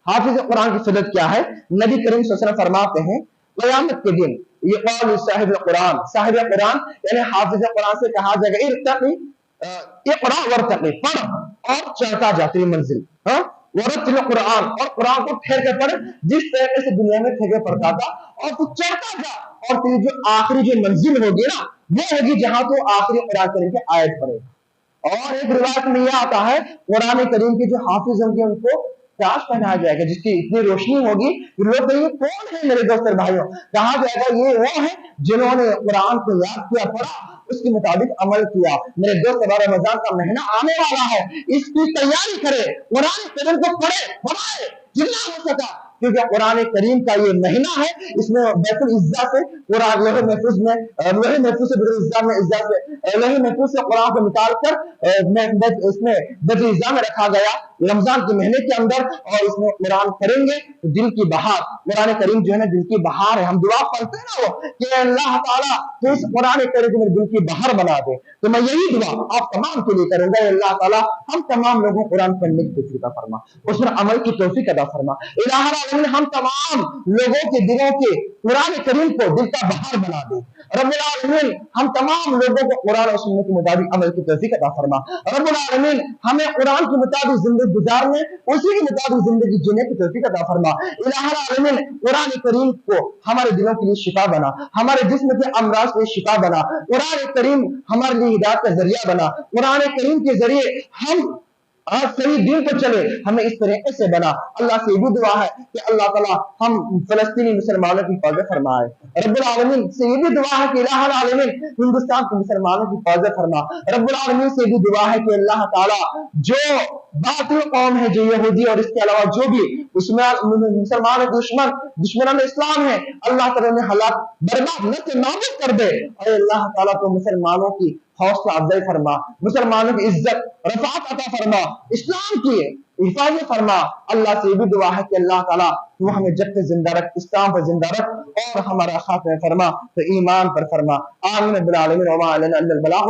हाफिज कुरान की फजीलत क्या है? नबी करीम सल्लल्लाहु अलैहि वसल्लम फरमाते हैं क़यामत के दिन ये कौल साहिब कुरान, साहिब कुरान यानी हाफिज कुरान से कहा जाएगा इर्तक़ी, इक़रा वर्तक़ी, पढ़ और चढ़ता जा तेरी मंजिल, वरतिल कुरान, और कुरान को ठहर के पढ़ जिस तरीके से दुनिया में ठहर के पढ़ता था, और तू चढ़ता जा, और तेरी जो आखिरी जो मंजिल होगी ना वो होगी जहां तू आखिरी कुरान करीम की आयत पढ़ेगा। और एक रिवायत में यह आता है कुरान करीम के जो हाफिज होंगे उनको ताज पहनाया जाएगा जिसकी इतनी रोशनी होगी कि लोग कहेंगे कौन है? मेरे दोस्त और भाइयों, कहा जाएगा ये वो है जिन्होंने कुरान को याद किया, पढ़ा, उसके मुताबिक अमल किया। मेरे दोस्त, रमजान का महीना आने वाला है, इसकी तैयारी करे, कुरान करीम को पढ़े, पढ़ाए जितना हो सका, क्योंकि कुरान करीम का ये महीना है। इसमें बैतुल इज्जा से कुरान लोहे महफूज में, लोहे महफूज से बैतुल इज्जा में, इज्जा से लोहे महफूज से कुरान को निकाल कर इसमें बैतुल इज्जा में रखा गया रमजान के महीने के अंदर। और इसमें कुरान पढ़ेंगे तो दिल की बहार, कुरान करीम जो है ना दिल की बहार है। हम दुआ पढ़ते हैं ना वो कि अल्लाह ताला तो इस कुरान करीम को मेरे दिल की बहार बना दे। तो मैं यही दुआ आप तमाम के लिए करूंगा, अल्लाह ताला हम तमाम लोगों को कुरान पढ़ने की तौफीक अता फरमा, उस पर अमल की तौफीक अता फरमा। हम तमाम लोगों के दिलों के कुरान करीम को दिल का बहार बना दे। रब्बुल आलमीन हम तमाम लोगों को कुरान और सुन्नत के मुताबिक अमल की तौफीक अता फरमा। रब्बुल आलमीन हमें कुरान के मुताबिक जिंदगी गुजारने, उसी के मुताबिक जिंदगी जीने की तौफीक अता फरमा। इलाहुल आलमीन कुरान करीम को हमारे दिलों के लिए शिफा बना, हमारे जिस्म के अमराज के शिफा बना। कुरान करीम हमारे लिए हिदायत का जरिया बना। कुरान करीम के जरिए हम आज सही दिन पर चले, हमें इस तरीके से बना। अल्लाह से भी दुआ है कि अल्लाह ताला हम फलस्तीनी मुसलमानों की हिफाजत फरमाए। रब्बुल आलमीन से भी दुआ है कि इलाहुल आलमीन हिंदुस्तान के मुसलमानों की हिफाजत फरमा। रब्बुल आलमीन से भी दुआ है कि अल्लाह ताला जो बातिल कौम है, जो यहूदी और इसके अलावा जो भी मुसलमान दुश्मन इस्लाम है, अल्लाह ताला ने हलाक बर्बाद न नाबूद कर दे। और अल्लाह ताला को मुसलमानों की हौसला अफजाई फरमा, मुसलमानों की इज्जत रफात अता फरमा, इस्लाम की हिफाजत फरमा। अल्लाह से भी दुआ है कि अल्लाह ताला तू हमें जब तक जिंदा रख, इस्लाम पर जिंदा रख, और हमारा खात्मा फरमा तो ईमान पर फरमा। आमीन रब्बिल आलमीन व मा अलैना इल्लल बलाग।